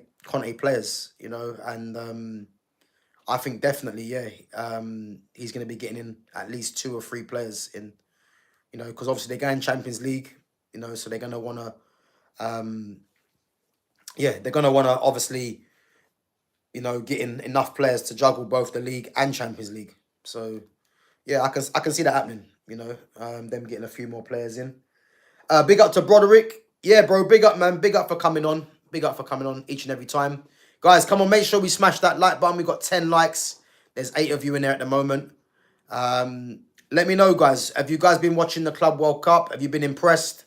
players, you know, and I think definitely, he's going to be getting in at least 2 or 3 players in, you know, because obviously they're going Champions League, you know, so they're going to want to, they're going to want to obviously, you know, get in enough players to juggle both the league and Champions League. So, yeah, I can see that happening, you know, them getting a few more players in. Big up to Broderick. Yeah, bro, big up, man. Big up for coming on. Big up for coming on each and every time. Guys, come on, make sure we smash that like button. We got 10 likes. There's 8 of you in there at the moment. Let me know, guys. Have you guys been watching the Club World Cup? Have you been impressed?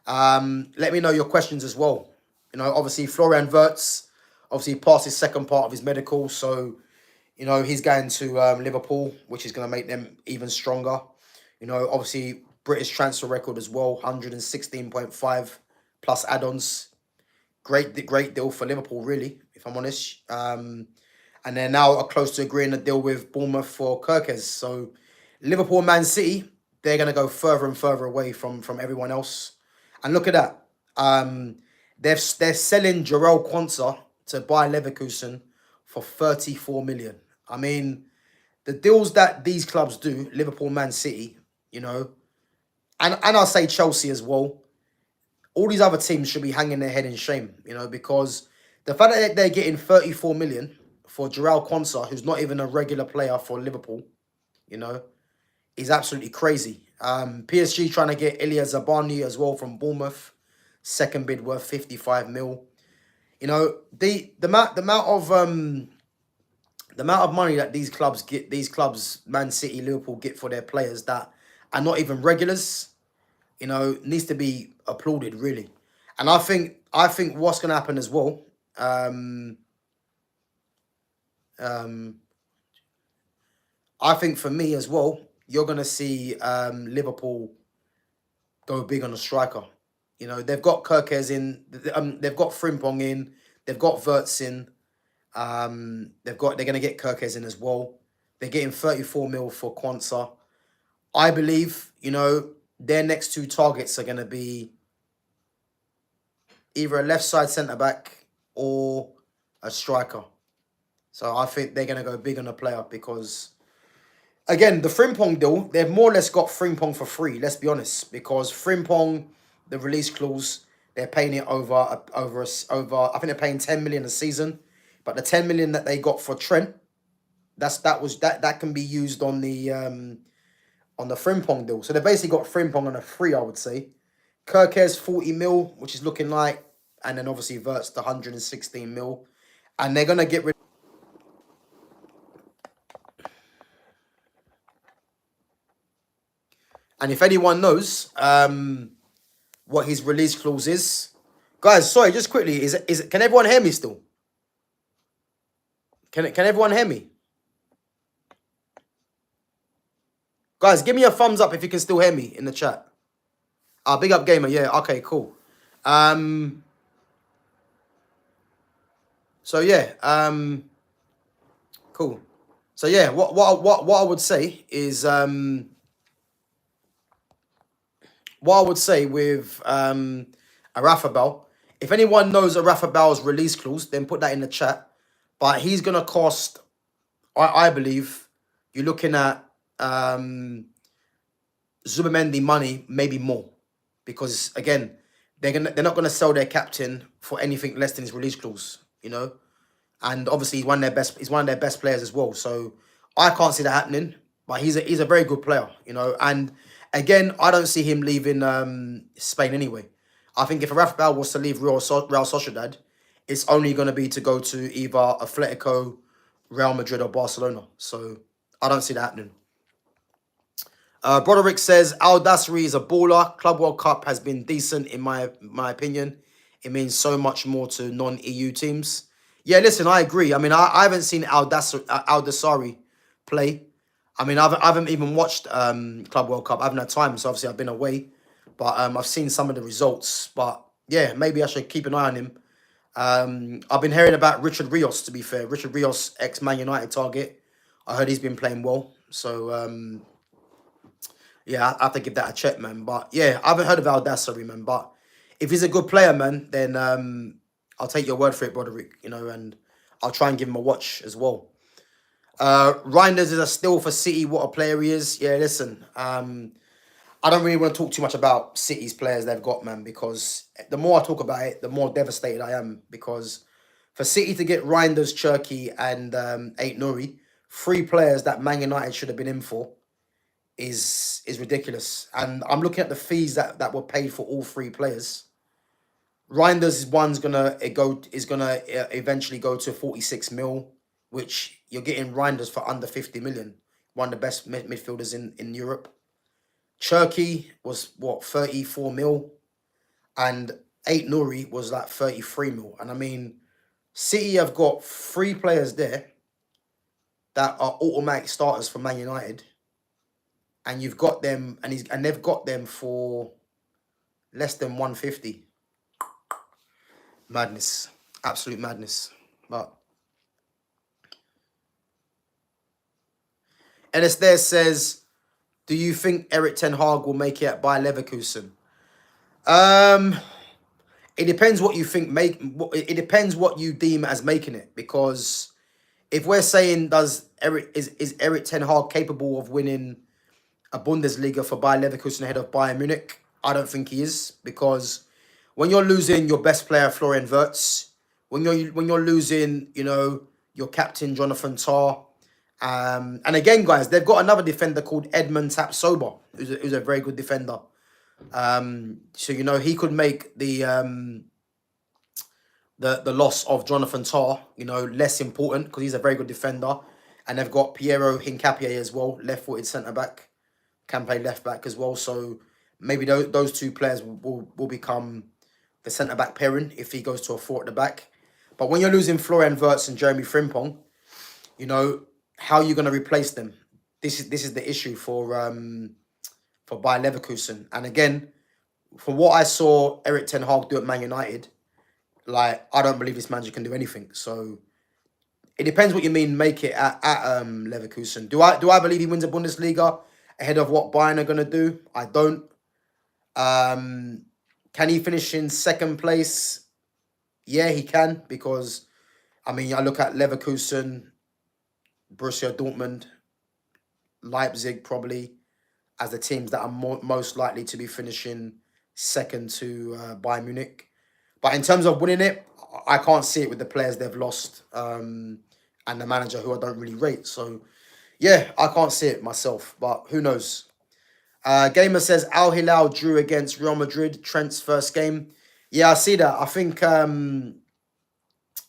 Let me know your questions as well. You know, obviously, Florian Wirtz, obviously, passed his second part of his medical. So, you know, he's going to Liverpool, which is going to make them even stronger. You know, obviously, British transfer record as well, 116.5 plus add-ons. Great deal for Liverpool, really, if I'm honest. And they're now close to agreeing a deal with Bournemouth for Gyokeres. So Liverpool and Man City, they're going to go further and further away from everyone else. And look at that. They're selling Jarell Quansah to Bayer Leverkusen for 34 million. I mean, the deals that these clubs do, Liverpool, Man City, you know, and I'll say Chelsea as well, all these other teams should be hanging their head in shame, you know, because the fact that they're getting 34 million for Jarell Quansah, who's not even a regular player for Liverpool, you know, is absolutely crazy. PSG trying to get Ilya Zabani as well from Bournemouth. Second bid worth 55 mil. You know, the amount of money that these clubs, Man City, Liverpool, get for their players that are not even regulars, you know, needs to be applauded, really. And I think what's going to happen as well, I think for me as well, you're going to see Liverpool go big on a striker. You know, they've got Gyokeres in, they've got Frimpong in, they've got Wirtz in, they're going to get Gyokeres in as well. They're getting 34 mil for Quansah. I believe, you know, their next 2 targets are going to be either a left side centre-back or a striker. So I think they're going to go big on the player because, again, the Frimpong deal, they've more or less got Frimpong for free, let's be honest. Because Frimpong, the release clause, they're paying it over, I think they're paying 10 million a season. But the 10 million that they got for Trent, that can be used on the Frimpong deal. So they basically got Frimpong on a free, I would say. Gyokeres 40 mil, which is looking like, and then obviously Wirtz the 116 mil. And they're going to get rid. And if anyone knows what his release clause is, guys, sorry, just quickly, is it? Can everyone hear me still? Can everyone hear me? Guys, give me a thumbs up if you can still hear me in the chat. Big up gamer, yeah, okay, cool. So yeah, cool. So yeah, what I would say is what I would say with Arafabal, if anyone knows Arafabal's release clause, then put that in the chat. But he's gonna cost, I believe, you're looking at Zubimendi money, maybe more, because again, they're not gonna sell their captain for anything less than his release clause, you know. And obviously he's one of their best players as well. So I can't see that happening. But he's a very good player, you know. And again, I don't see him leaving Spain anyway. I think if Rafael was to leave Real Sociedad, it's only going to be to go to either Atletico, Real Madrid, or Barcelona. So I don't see that happening. Broderick says Al Dassri is a baller. Club World Cup has been decent in my opinion. It means so much more to non-EU teams. Yeah, listen, I agree. I mean, I haven't seen Al Dassari play. I mean, I haven't even watched Club World Cup. I haven't had time, so obviously I've been away. But I've seen some of the results. But yeah, maybe I should keep an eye on him. I've been hearing about Richard Rios, to be fair. Richard Rios, ex-Man United target. I heard he's been playing well. So, yeah, I have to give that a check, man. But yeah, I haven't heard of Al Dassari, man. But if he's a good player, man, then I'll take your word for it, Broderick, you know, and I'll try and give him a watch as well. Reinders is a steal for City. What a player he is. Yeah, listen, I don't really want to talk too much about City's players they've got, man, because the more I talk about it, the more devastated I am. Because for City to get Reinders, Cherki, and Ait Nouri, 3 players that Man United should have been in for, is ridiculous. And I'm looking at the fees that were paid for all 3 players. Reinders is gonna eventually go to 46 mil, which you're getting Reinders for under 50 million. One of the best midfielders in Europe. Cherki was what, 34 mil, and Ait Nouri was like 33 mil. And I mean, City have got 3 players there that are automatic starters for Man United, and you've got them, and they've got them for less than 150. Madness, absolute madness. But Ennis there says, do you think Erik ten Hag will make it at Bayer Leverkusen? It depends what you think. It depends what you deem as making it, because if we're saying is Erik ten Hag capable of winning a Bundesliga for Bayer Leverkusen ahead of Bayern Munich, I don't think he is, because when you're losing your best player Florian Wirtz, when you're losing, you know, your captain Jonathan Tah, and again, guys, they've got another defender called Edmund Tapsoba, who's a very good defender. So you know he could make the loss of Jonathan Tah, you know, less important, because he's a very good defender, and they've got Piero Hincapié as well, left-footed centre back, can play left back as well. So maybe those 2 players will become the centre back pairing if he goes to a 4 at the back. But when you're losing Florian Wirtz and Jeremy Frimpong, you know, how are you going to replace them? This is the issue for Bayer Leverkusen. And again, from what I saw Erik ten Hag do at Man United, like, I don't believe this manager can do anything. So it depends what you mean make it at Leverkusen. Do I believe he wins a Bundesliga ahead of what Bayern are going to do? I don't. Can he finish in 2nd place? Yeah, he can, because, I mean, I look at Leverkusen, Borussia Dortmund, Leipzig probably as the teams that are most likely to be finishing 2nd to Bayern Munich. But in terms of winning it, I can't see it with the players they've lost and the manager, who I don't really rate. So, yeah, I can't see it myself, but who knows? Gamer says Al Hilal drew against Real Madrid, Trent's first game. Yeah, I see that. I think,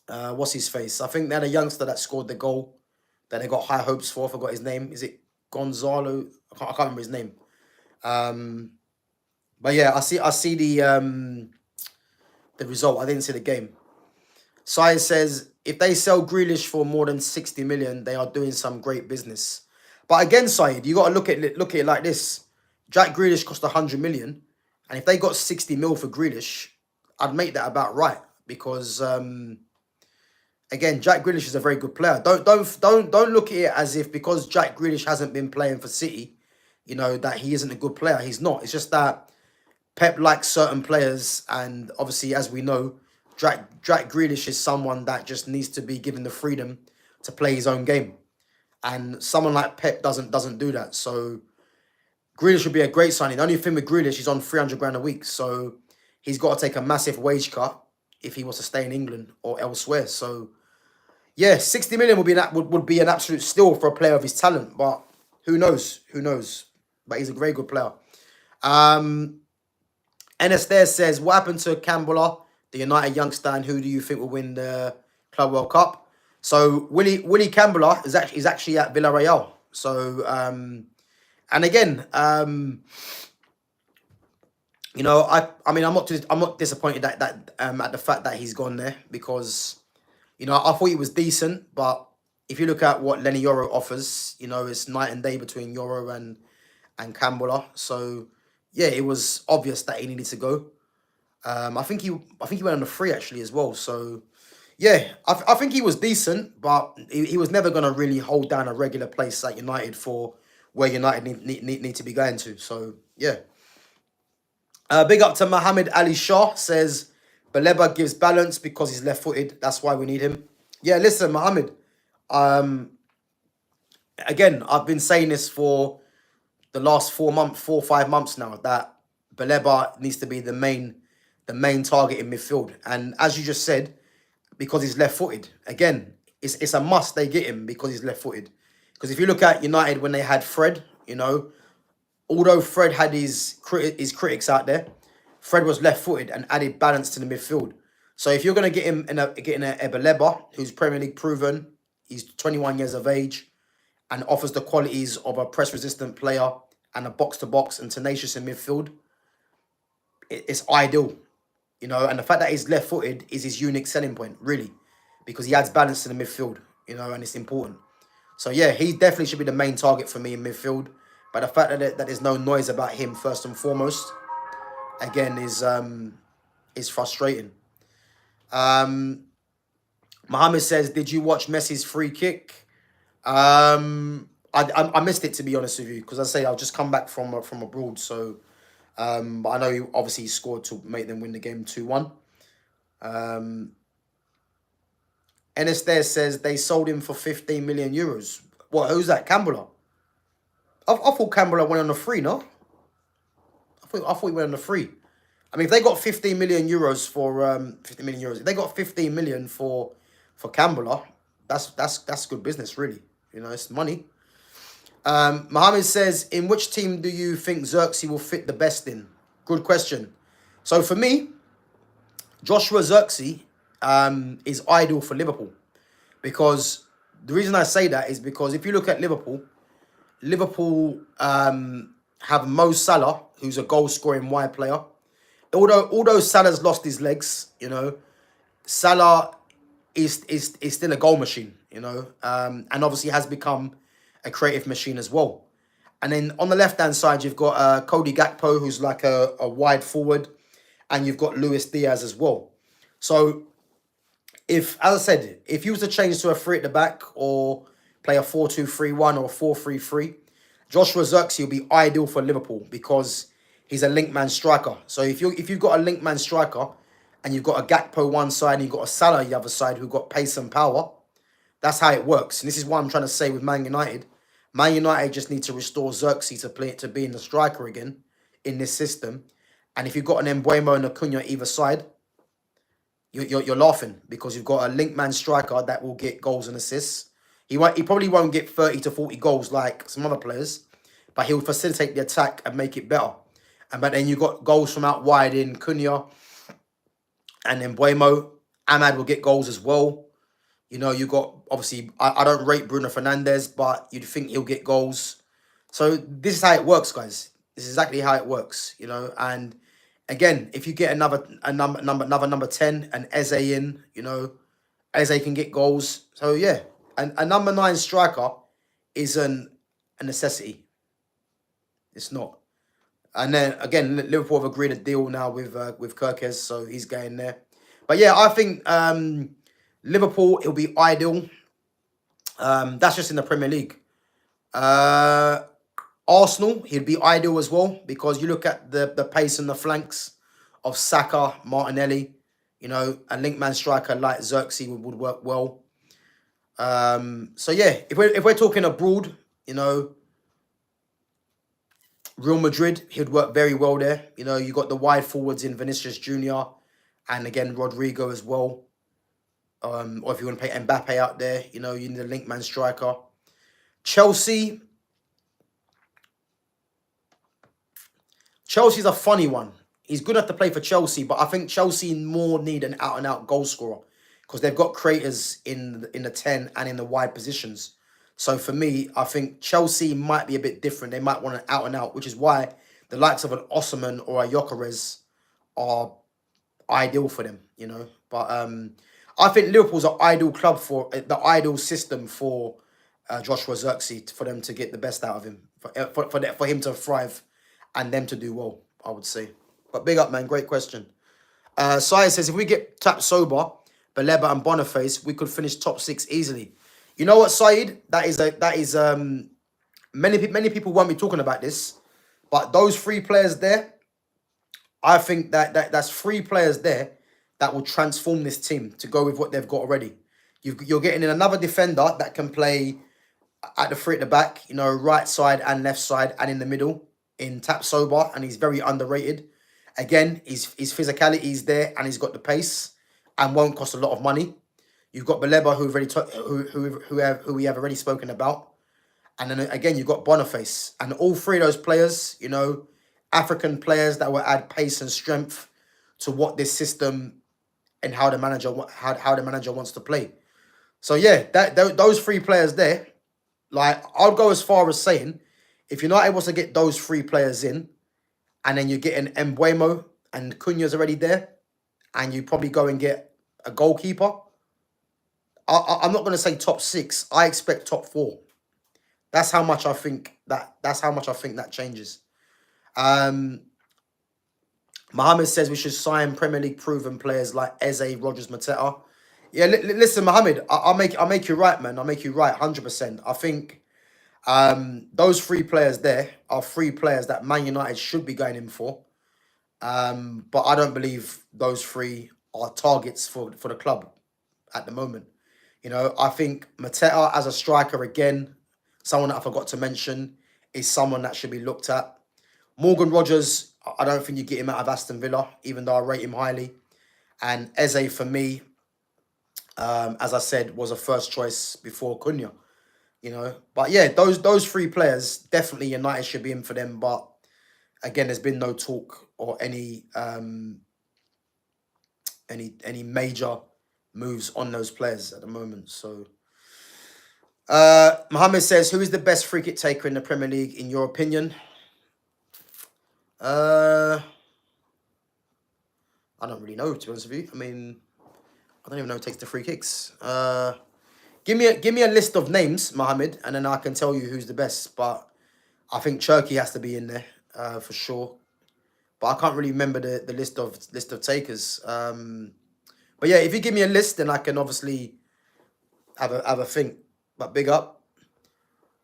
what's his face? I think they had a youngster that scored the goal that they got high hopes for. I forgot his name. Is it Gonzalo? I can't remember his name. But yeah, I see the result. I didn't see the game. Sai says, if they sell Grealish for more than 60 million, they are doing some great business. But again, Saeed, you got to look at it like this. Jack Grealish cost 100 million, and if they got 60 mil for Grealish, I'd make that about right, because again, Jack Grealish is a very good player. Don't look at it as if because Jack Grealish hasn't been playing for City, you know, that he isn't a good player. He's not. It's just that Pep likes certain players, and obviously, as we know, Jack Grealish is someone that just needs to be given the freedom to play his own game, and someone like Pep doesn't do that. So Grealish would be a great signing. The only thing with Grealish, he's on 300 grand a week, so he's got to take a massive wage cut if he wants to stay in England or elsewhere. So yeah, 60 million would be an absolute steal for a player of his talent, but who knows? Who knows? But he's a very good player. Enes there says, what happened to Campbell, the United youngster, and who do you think will win the Club World Cup? So Willie Campbell is actually at Villarreal. So and again, you know, I mean, I'm not disappointed at the fact that he's gone there, because, you know, I thought he was decent, but if you look at what Lenny Yoro offers, you know, it's night and day between Yoro and Campbell. So yeah, it was obvious that he needed to go. I think he went on a free actually as well. So yeah, I think he was decent, but he was never going to really hold down a regular place at United for where United need to be going to. So yeah. Big up to Mohammed Ali Shah, says Baleba gives balance because he's left-footed. That's why we need him. Yeah, listen, Mohammed. Again, I've been saying this for the last 4 or 5 months now, that Baleba needs to be the main target in midfield. And as you just said, because he's left-footed, again, it's a must they get him because he's left-footed. Because if you look at United when they had Fred, you know, although Fred had his critics out there, Fred was left-footed and added balance to the midfield. So if you're going to get him in a Baleba, who's Premier League proven, he's 21 years of age, and offers the qualities of a press-resistant player and a box-to-box and tenacious in midfield, it's ideal, you know. And the fact that he's left-footed is his unique selling point, really, because he adds balance to the midfield, you know, and it's important. So yeah, he definitely should be the main target for me in midfield. But the fact that there's no noise about him first and foremost, again, is frustrating. Mohammed says, did you watch Messi's free kick? I missed it, to be honest with you, because I say I've just come back from abroad, so but I know he obviously scored to make them win the game 2-1. Enes there says they sold him for 15 million euros. What? Who's that? Campbell? I thought Campbell went on a free, no? I thought he went on a free. I mean, if they got 15 million euros for 50 million euros, if they got 15 million for Campbell, that's good business, really. You know, it's money. Mohammed says, in which team do you think Xerxes will fit the best in? Good question. So for me, Joshua Xerxes is ideal for Liverpool, because the reason I say that is because if you look at Liverpool have Mo Salah, who's a goal-scoring wide player. Although Salah's lost his legs, you know, Salah is still a goal machine, you know, and obviously has become a creative machine as well. And then on the left-hand side, you've got Cody Gakpo, who's like a wide forward, and you've got Luis Diaz as well. So as I said, if you was to change to a 3 at the back or play a 4-2-3-1 or a 4-3-3, Joshua Xerxes will be ideal for Liverpool because he's a link man striker. So if you've got a link man striker and you've got a Gakpo one side and you've got a Salah the other side who've got pace and power, that's how it works. And this is what I'm trying to say with Man United. Man United just need to restore Xerxes to being the striker again in this system. And if you've got an Mbeumo and a Cunha either side, you're laughing, because you've got a link man striker that will get goals and assists. He probably won't get 30 to 40 goals like some other players, but he'll facilitate the attack and make it better. But then you've got goals from out wide in Cunha and then Mbeumo. Ahmad will get goals as well. You know, you got, obviously, I don't rate Bruno Fernandes, but you'd think he'll get goals. So this is how it works, guys. This is exactly how it works, you know. And again, if you get another number 10 and Eze in, you know, Eze can get goals. So yeah, and a number 9 striker isn't a necessity. It's not. And then again, Liverpool have agreed a deal now with gyokeres, so he's going there. But yeah, I think Liverpool, it'll be ideal. That's just in the Premier League. Arsenal, he'd be ideal as well, because you look at the pace and the flanks of Saka, Martinelli, you know, a link man striker like Xerxes would work well. So yeah, if we're talking abroad, you know, Real Madrid, he'd work very well there. You know, you got the wide forwards in Vinicius Jr. and again Rodrigo as well. Or if you want to play Mbappe out there, you know, you need a link man striker. Chelsea. Chelsea's a funny one. He's good enough to play for Chelsea, but I think Chelsea more need an out-and-out goal scorer because they've got creators in the 10 and in the wide positions. So for me, I think Chelsea might be a bit different. They might want an out-and-out, which is why the likes of an Osimhen or a Gyokeres are ideal for them, you know. But I think Liverpool's an ideal club for the ideal system for Joshua Zirkzee for them to get the best out of him, for him to thrive and them to do well, I would say. But big up, man. Great question. Sai says, if we get tapped sober, Baleba and Boniface, we could finish top 6 easily. You know what, Saeed? That is many people won't be talking about this, but those 3 players there, I think that's 3 players there that will transform this team to go with what they've got already. You're getting in another defender that can play at the 3 at the back, you know, right side and left side and in the middle in tap sober, and he's very underrated. Again, his physicality is there and he's got the pace and won't cost a lot of money. You've got Baleba, who we have already spoken about. And then again, you've got Boniface. And all 3 of those players, you know, African players that will add pace and strength to what this system and how the manager wants to play. So yeah, those 3 players there, like I'll go as far as saying, if you're not able to get those 3 players in, and then you get an Mbuemo and Cunha's already there, and you probably go and get a goalkeeper, I'm not going to say top 6. I expect top 4. That's how much I think that changes. Mohammed says we should sign Premier League proven players like Eze, Rodgers, Mateta. Yeah, listen, Mohammed, I'll make you right, man. I'll make you right, 100%. I think those 3 players there are 3 players that Man United should be going in for. But I don't believe those 3 are targets for the club at the moment. You know, I think Mateta as a striker, again, someone that I forgot to mention, is someone that should be looked at. Morgan Rogers, I don't think you get him out of Aston Villa, even though I rate him highly. And Eze, for me, as I said, was a first choice before Cunha. You know, but yeah, those 3 players, definitely United should be in for them. But again, there's been no talk or any major moves on those players at the moment. So Mohammed says, who is the best free kick taker in the Premier League in your opinion? I don't really know, to be honest with you. I mean, I don't even know who takes the free kicks. Give me a list of names, Mohammed, and then I can tell you who's the best. But I think Cherki has to be in there for sure. But I can't really remember the list of takers. But yeah, if you give me a list, then I can obviously have a think. But big up.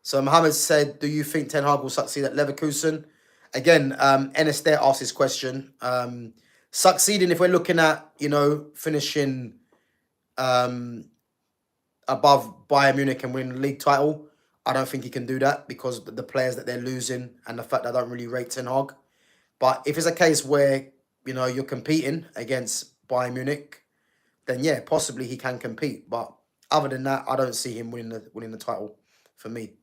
So Mohammed said, do you think Ten Hag will succeed at Leverkusen? Again, Enes there asked this question. Succeeding, if we're looking at, you know, finishing above Bayern Munich and winning the league title, I don't think he can do that because of the players that they're losing and the fact that I don't really rate Ten Hag. But if it's a case where, you know, you're competing against Bayern Munich, then yeah, possibly he can compete. But other than that, I don't see him winning the title for me.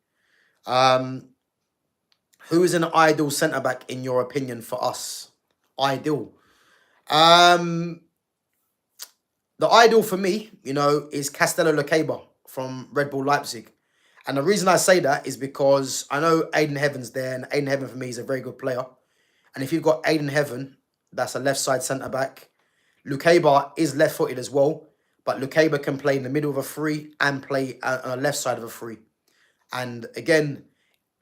Who is an ideal centre-back in your opinion for us? Ideal. The ideal for me, you know, is Castello Lukeba from Red Bull Leipzig. And the reason I say that is because I know Aiden Heaven's there, and Aiden Heaven for me is a very good player. And if you've got Aiden Heaven, that's a left side centre-back. Lukeba is left-footed as well, but Lukeba can play in the middle of a 3 and play on the left side of a 3. And again,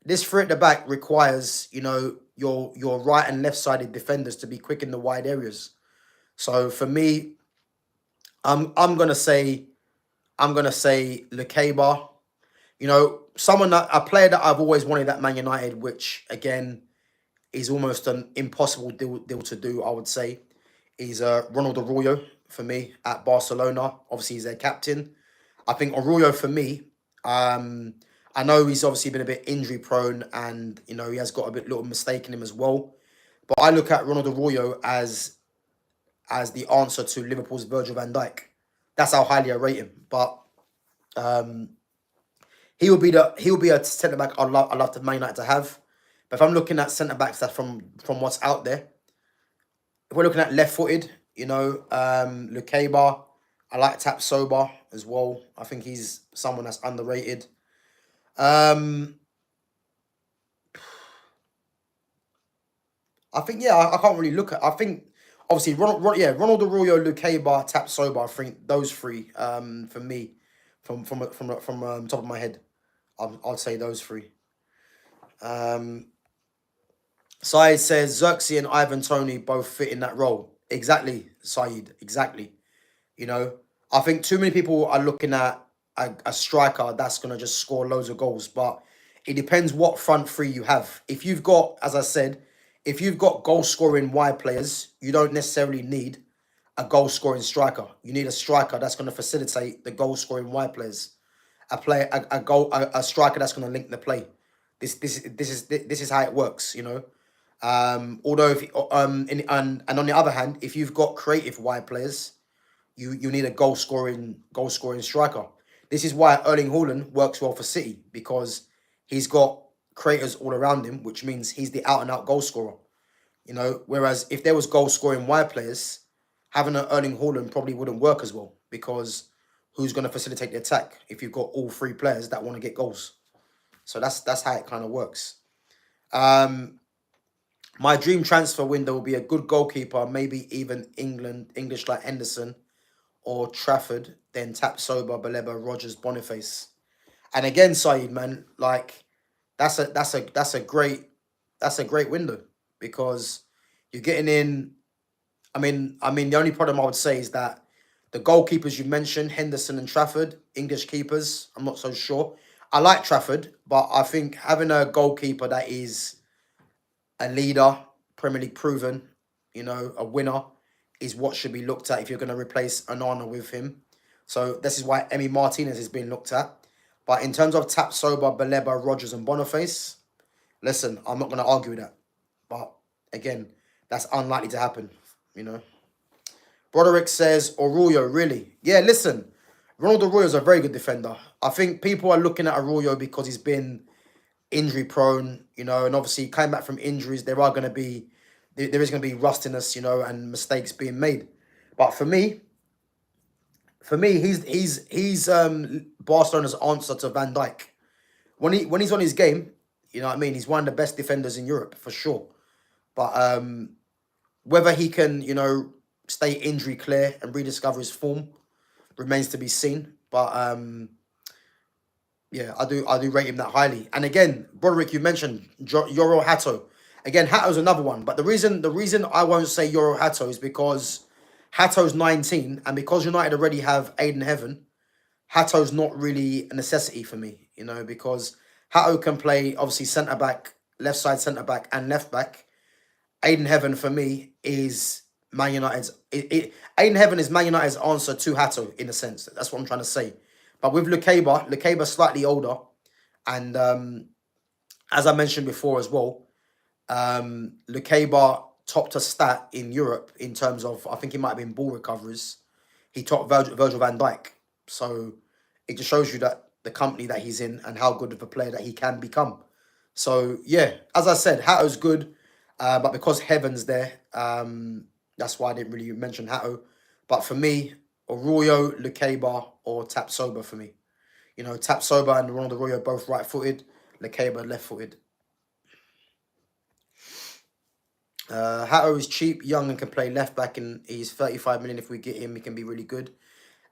this 3 at the back requires, you know, your right and left-sided defenders to be quick in the wide areas. So for me, I'm gonna say Lukeba. You know, a player that I've always wanted at Man United, which again is almost an impossible deal to do, I would say, is Ronald Arroyo for me at Barcelona. Obviously, he's their captain. I think Arroyo for me, I I know he's obviously been a bit injury prone, and you know he has got a bit little mistake in him as well. But I look at Ronald Arroyo as the answer to Liverpool's Virgil van Dijk. That's how highly I rate him. But um, he'll be a centre back I'd love to Man United to have. But if I'm looking at centre backs that from what's out there, if we're looking at left footed, you know, Lukeba, I like Tapsoba as well. I think he's someone that's underrated. I think I can't really look at. I think obviously Ronald Arroyo, Lukeba, Tapsoba. I think those three for me from top of my head. I'd say those three. Saeed says Xerxes and Ivan Toney both fit in that role. Exactly, Saeed. Exactly. You know, I think too many people are looking at a striker that's going to just score loads of goals, but it depends what front three you have. If you've got, as I said, if you've got goal scoring wide players, you don't necessarily need a goal scoring striker. You need a striker that's going to facilitate the goal scoring wide players. A striker that's going to link the play. This is how it works, you know. Although if and on the other hand, if you've got creative wide players, you need a goal scoring striker. This is why Erling Haaland works well for City, because he's got creators all around him, which means he's the out and out goal scorer. You know, whereas if there was goal scoring wide players, having an Erling Haaland probably wouldn't work as well, because who's going to facilitate the attack if you've got all three players that want to get goals? So that's how it kind of works. My dream transfer window will be a good goalkeeper, maybe even English like Henderson or Trafford, then Tapsoba, Baleba, Rogers, Boniface. And again, Saeed, man, like that's a great window, because you're getting in. I mean, the only problem I would say is that the goalkeepers you mentioned, Henderson and Trafford, English keepers, I'm not so sure. I like Trafford, but I think having a goalkeeper that is a leader, Premier League proven, you know, a winner, is what should be looked at if you're going to replace Onana with him. So this is why Emi Martinez is being looked at. But in terms of Tapsoba, Baleba, Rogers and Boniface, listen, I'm not going to argue with that. But again, that's unlikely to happen, you know. Broderick says, Arroyo, really? Yeah, listen, Ronald Arroyo is a very good defender. I think people are looking at Arroyo because he's been injury prone, you know, and obviously coming back from injuries, there is going to be rustiness, you know, and mistakes being made. But for me, he's Barcelona's answer to Van Dijk. When he's on his game, you know what I mean, he's one of the best defenders in Europe for sure. But whether he can, you know, stay injury clear and rediscover his form remains to be seen. But yeah, I do rate him that highly. And again, Broderick, you mentioned Yoro Hato. Again, Hato's another one. But the reason I won't say Yoro Hato is because Hato's 19, and because United already have Aiden Heaven, Hato's not really a necessity for me, you know, because Hato can play obviously centre back, left side centre back, and left back. Aiden Heaven for me is Man United's. Aiden Heaven is Man United's answer to Hato in a sense. That's what I'm trying to say. But with Lukeba's slightly older, and as I mentioned before as well, Lukeba topped a stat in Europe in terms of, I think he might have been ball recoveries. He topped Virgil van Dijk. So it just shows you that the company that he's in and how good of a player that he can become. So yeah, as I said, Hato's good, but because Heaven's there, that's why I didn't really mention Hato. But for me, Arroyo, Lukeba, or Tapsoba for me. You know, Tapsoba and Ronald Arroyo both right-footed, Lukeba left-footed. Hato is cheap, young, and can play left-back, and he's 35 million. If we get him, he can be really good.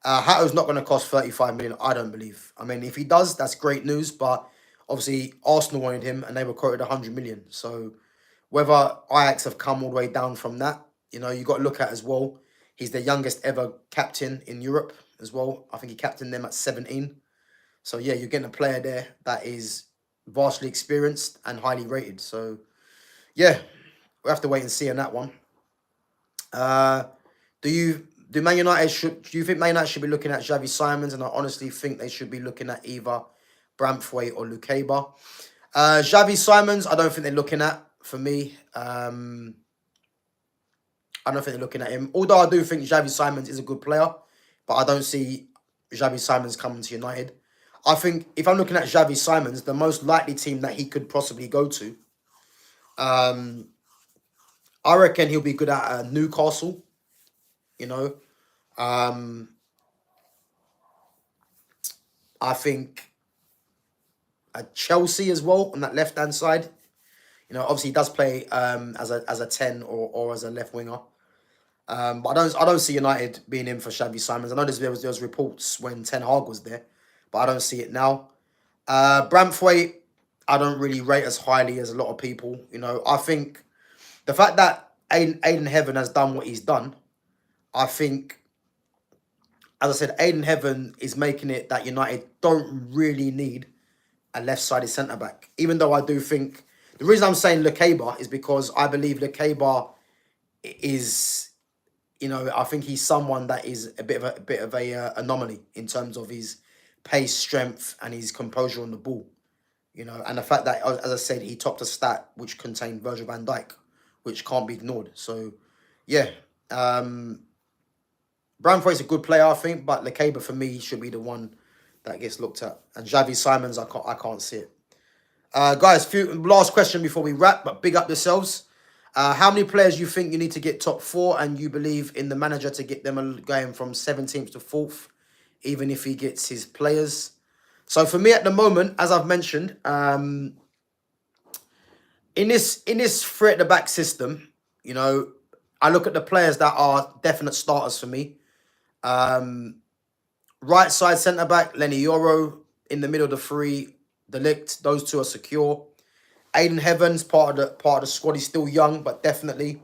Hato's not going to cost 35 million, I don't believe. I mean, if he does, that's great news, but obviously Arsenal wanted him, and they were quoted 100 million. So whether Ajax have come all the way down from that, you know, you got to look at as well. He's the youngest ever captain in Europe as well. I think he captained them at 17. So, yeah, you're getting a player there that is vastly experienced and highly rated. So, yeah, we'll have to wait and see on that one. Do you think Man United should be looking at Xavi Simons? And I honestly think they should be looking at either Branthwaite or Lukeba. Xavi Simons, I don't think they're looking at for me. I don't think they're looking at him. Although I do think Xavi Simons is a good player, but I don't see Xavi Simons coming to United. I think if I'm looking at Xavi Simons, the most likely team that he could possibly go to, I reckon he'll be good at Newcastle, you know. I think at Chelsea as well on that left-hand side. You know, obviously he does play as a 10 or as a left winger. But I don't see United being in for Xavi Simons. I know there was reports when Ten Hag was there, but I don't see it now. Branthwaite, I don't really rate as highly as a lot of people. You know, I think the fact that Aiden Heaven has done what he's done, I think, as I said, Aiden Heaven is making it that United don't really need a left-sided centre-back. Even though I do think, the reason I'm saying Lukeba is because I believe Lukeba is, you know, I think he's someone that is a bit of a anomaly in terms of his pace, strength, and his composure on the ball. You know, and the fact that, as I said, he topped a stat which contained Virgil van Dijk, which can't be ignored. So, yeah. Branthwaite's a good player, I think, but Lukeba for me should be the one that gets looked at. And Xavi Simons, I can't see it. Guys, last question before we wrap, but big up yourselves. How many players you think you need to get top 4 and you believe in the manager to get them going from 17th to 4th, even if he gets his players? So for me at the moment, as I've mentioned, in this 3 at the back system, you know, I look at the players that are definite starters for me. Right side centre back, Lenny Yoro. In the middle of the 3, De Ligt. Those 2 are secure. Aiden Heavens, part of the squad. He's still young, but definitely.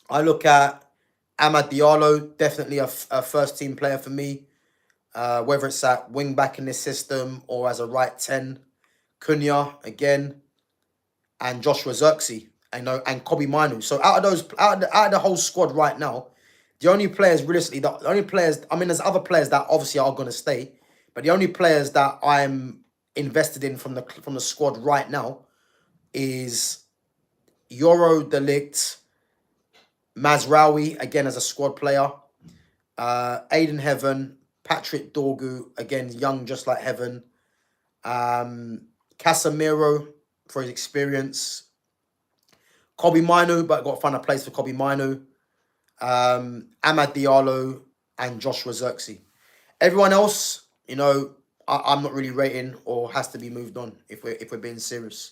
I look at Amad Diallo, definitely a first team player for me. Whether it's at wing back in this system or as a right 10. Cunha again, and Joshua Zirkzee, and Kobbie Mainoo. So out of the whole squad right now, the only players realistically, the only players, I mean, there's other players that obviously are going to stay, but the only players that I'm invested in from the squad right now is Yoro, De Ligt, Mazraoui, again as a squad player, Aiden Heaven, Patrick Dorgu, again young just like Heaven, Casemiro for his experience, Kobbie Mainoo, but got to find a place for Kobbie Mainoo, Amad Diallo, and Joshua Zirkzee. Everyone else, you know, I'm not really rating or has to be moved on if we're being serious.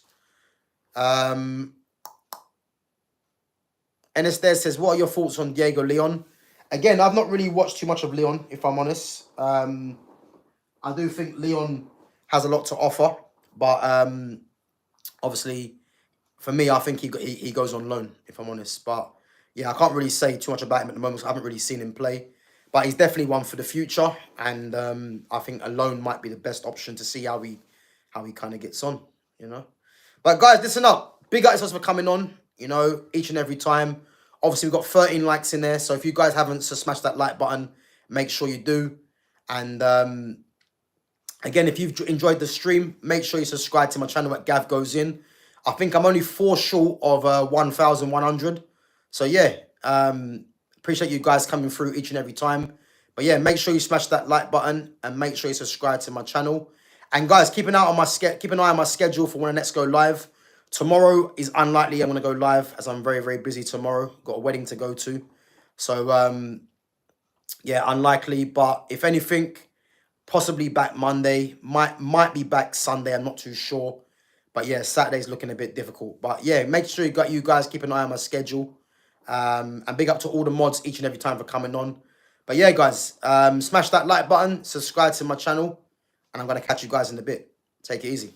Enestes says, what are your thoughts on Diego Leon? Again, I've not really watched too much of Leon, if I'm honest. I do think Leon has a lot to offer, but obviously, for me, I think he goes on loan, if I'm honest. But yeah, I can't really say too much about him at the moment, so I haven't really seen him play. But he's definitely one for the future, and I think a loan might be the best option to see how he kind of gets on, you know. But guys, listen up. Big ups for coming on, you know, each and every time. Obviously, we've got 13 likes in there, so if you guys haven't, so smash that like button. Make sure you do. And again, if you've enjoyed the stream, make sure you subscribe to my channel at GavGoesIn. I think I'm only 4 short of 1,100. So yeah, appreciate you guys coming through each and every time. But yeah, make sure you smash that like button and make sure you subscribe to my channel. And guys, keep an eye on my schedule for when I next go live. Tomorrow is unlikely I'm going to go live as I'm very, very busy tomorrow. Got a wedding to go to. So yeah, unlikely. But if anything, possibly back Monday. Might be back Sunday. I'm not too sure. But yeah, Saturday's looking a bit difficult. But yeah, make sure you guys keep an eye on my schedule. And big up to all the mods each and every time for coming on. But yeah, guys, smash that like button, subscribe to my channel, and I'm going to catch you guys in a bit. Take it easy.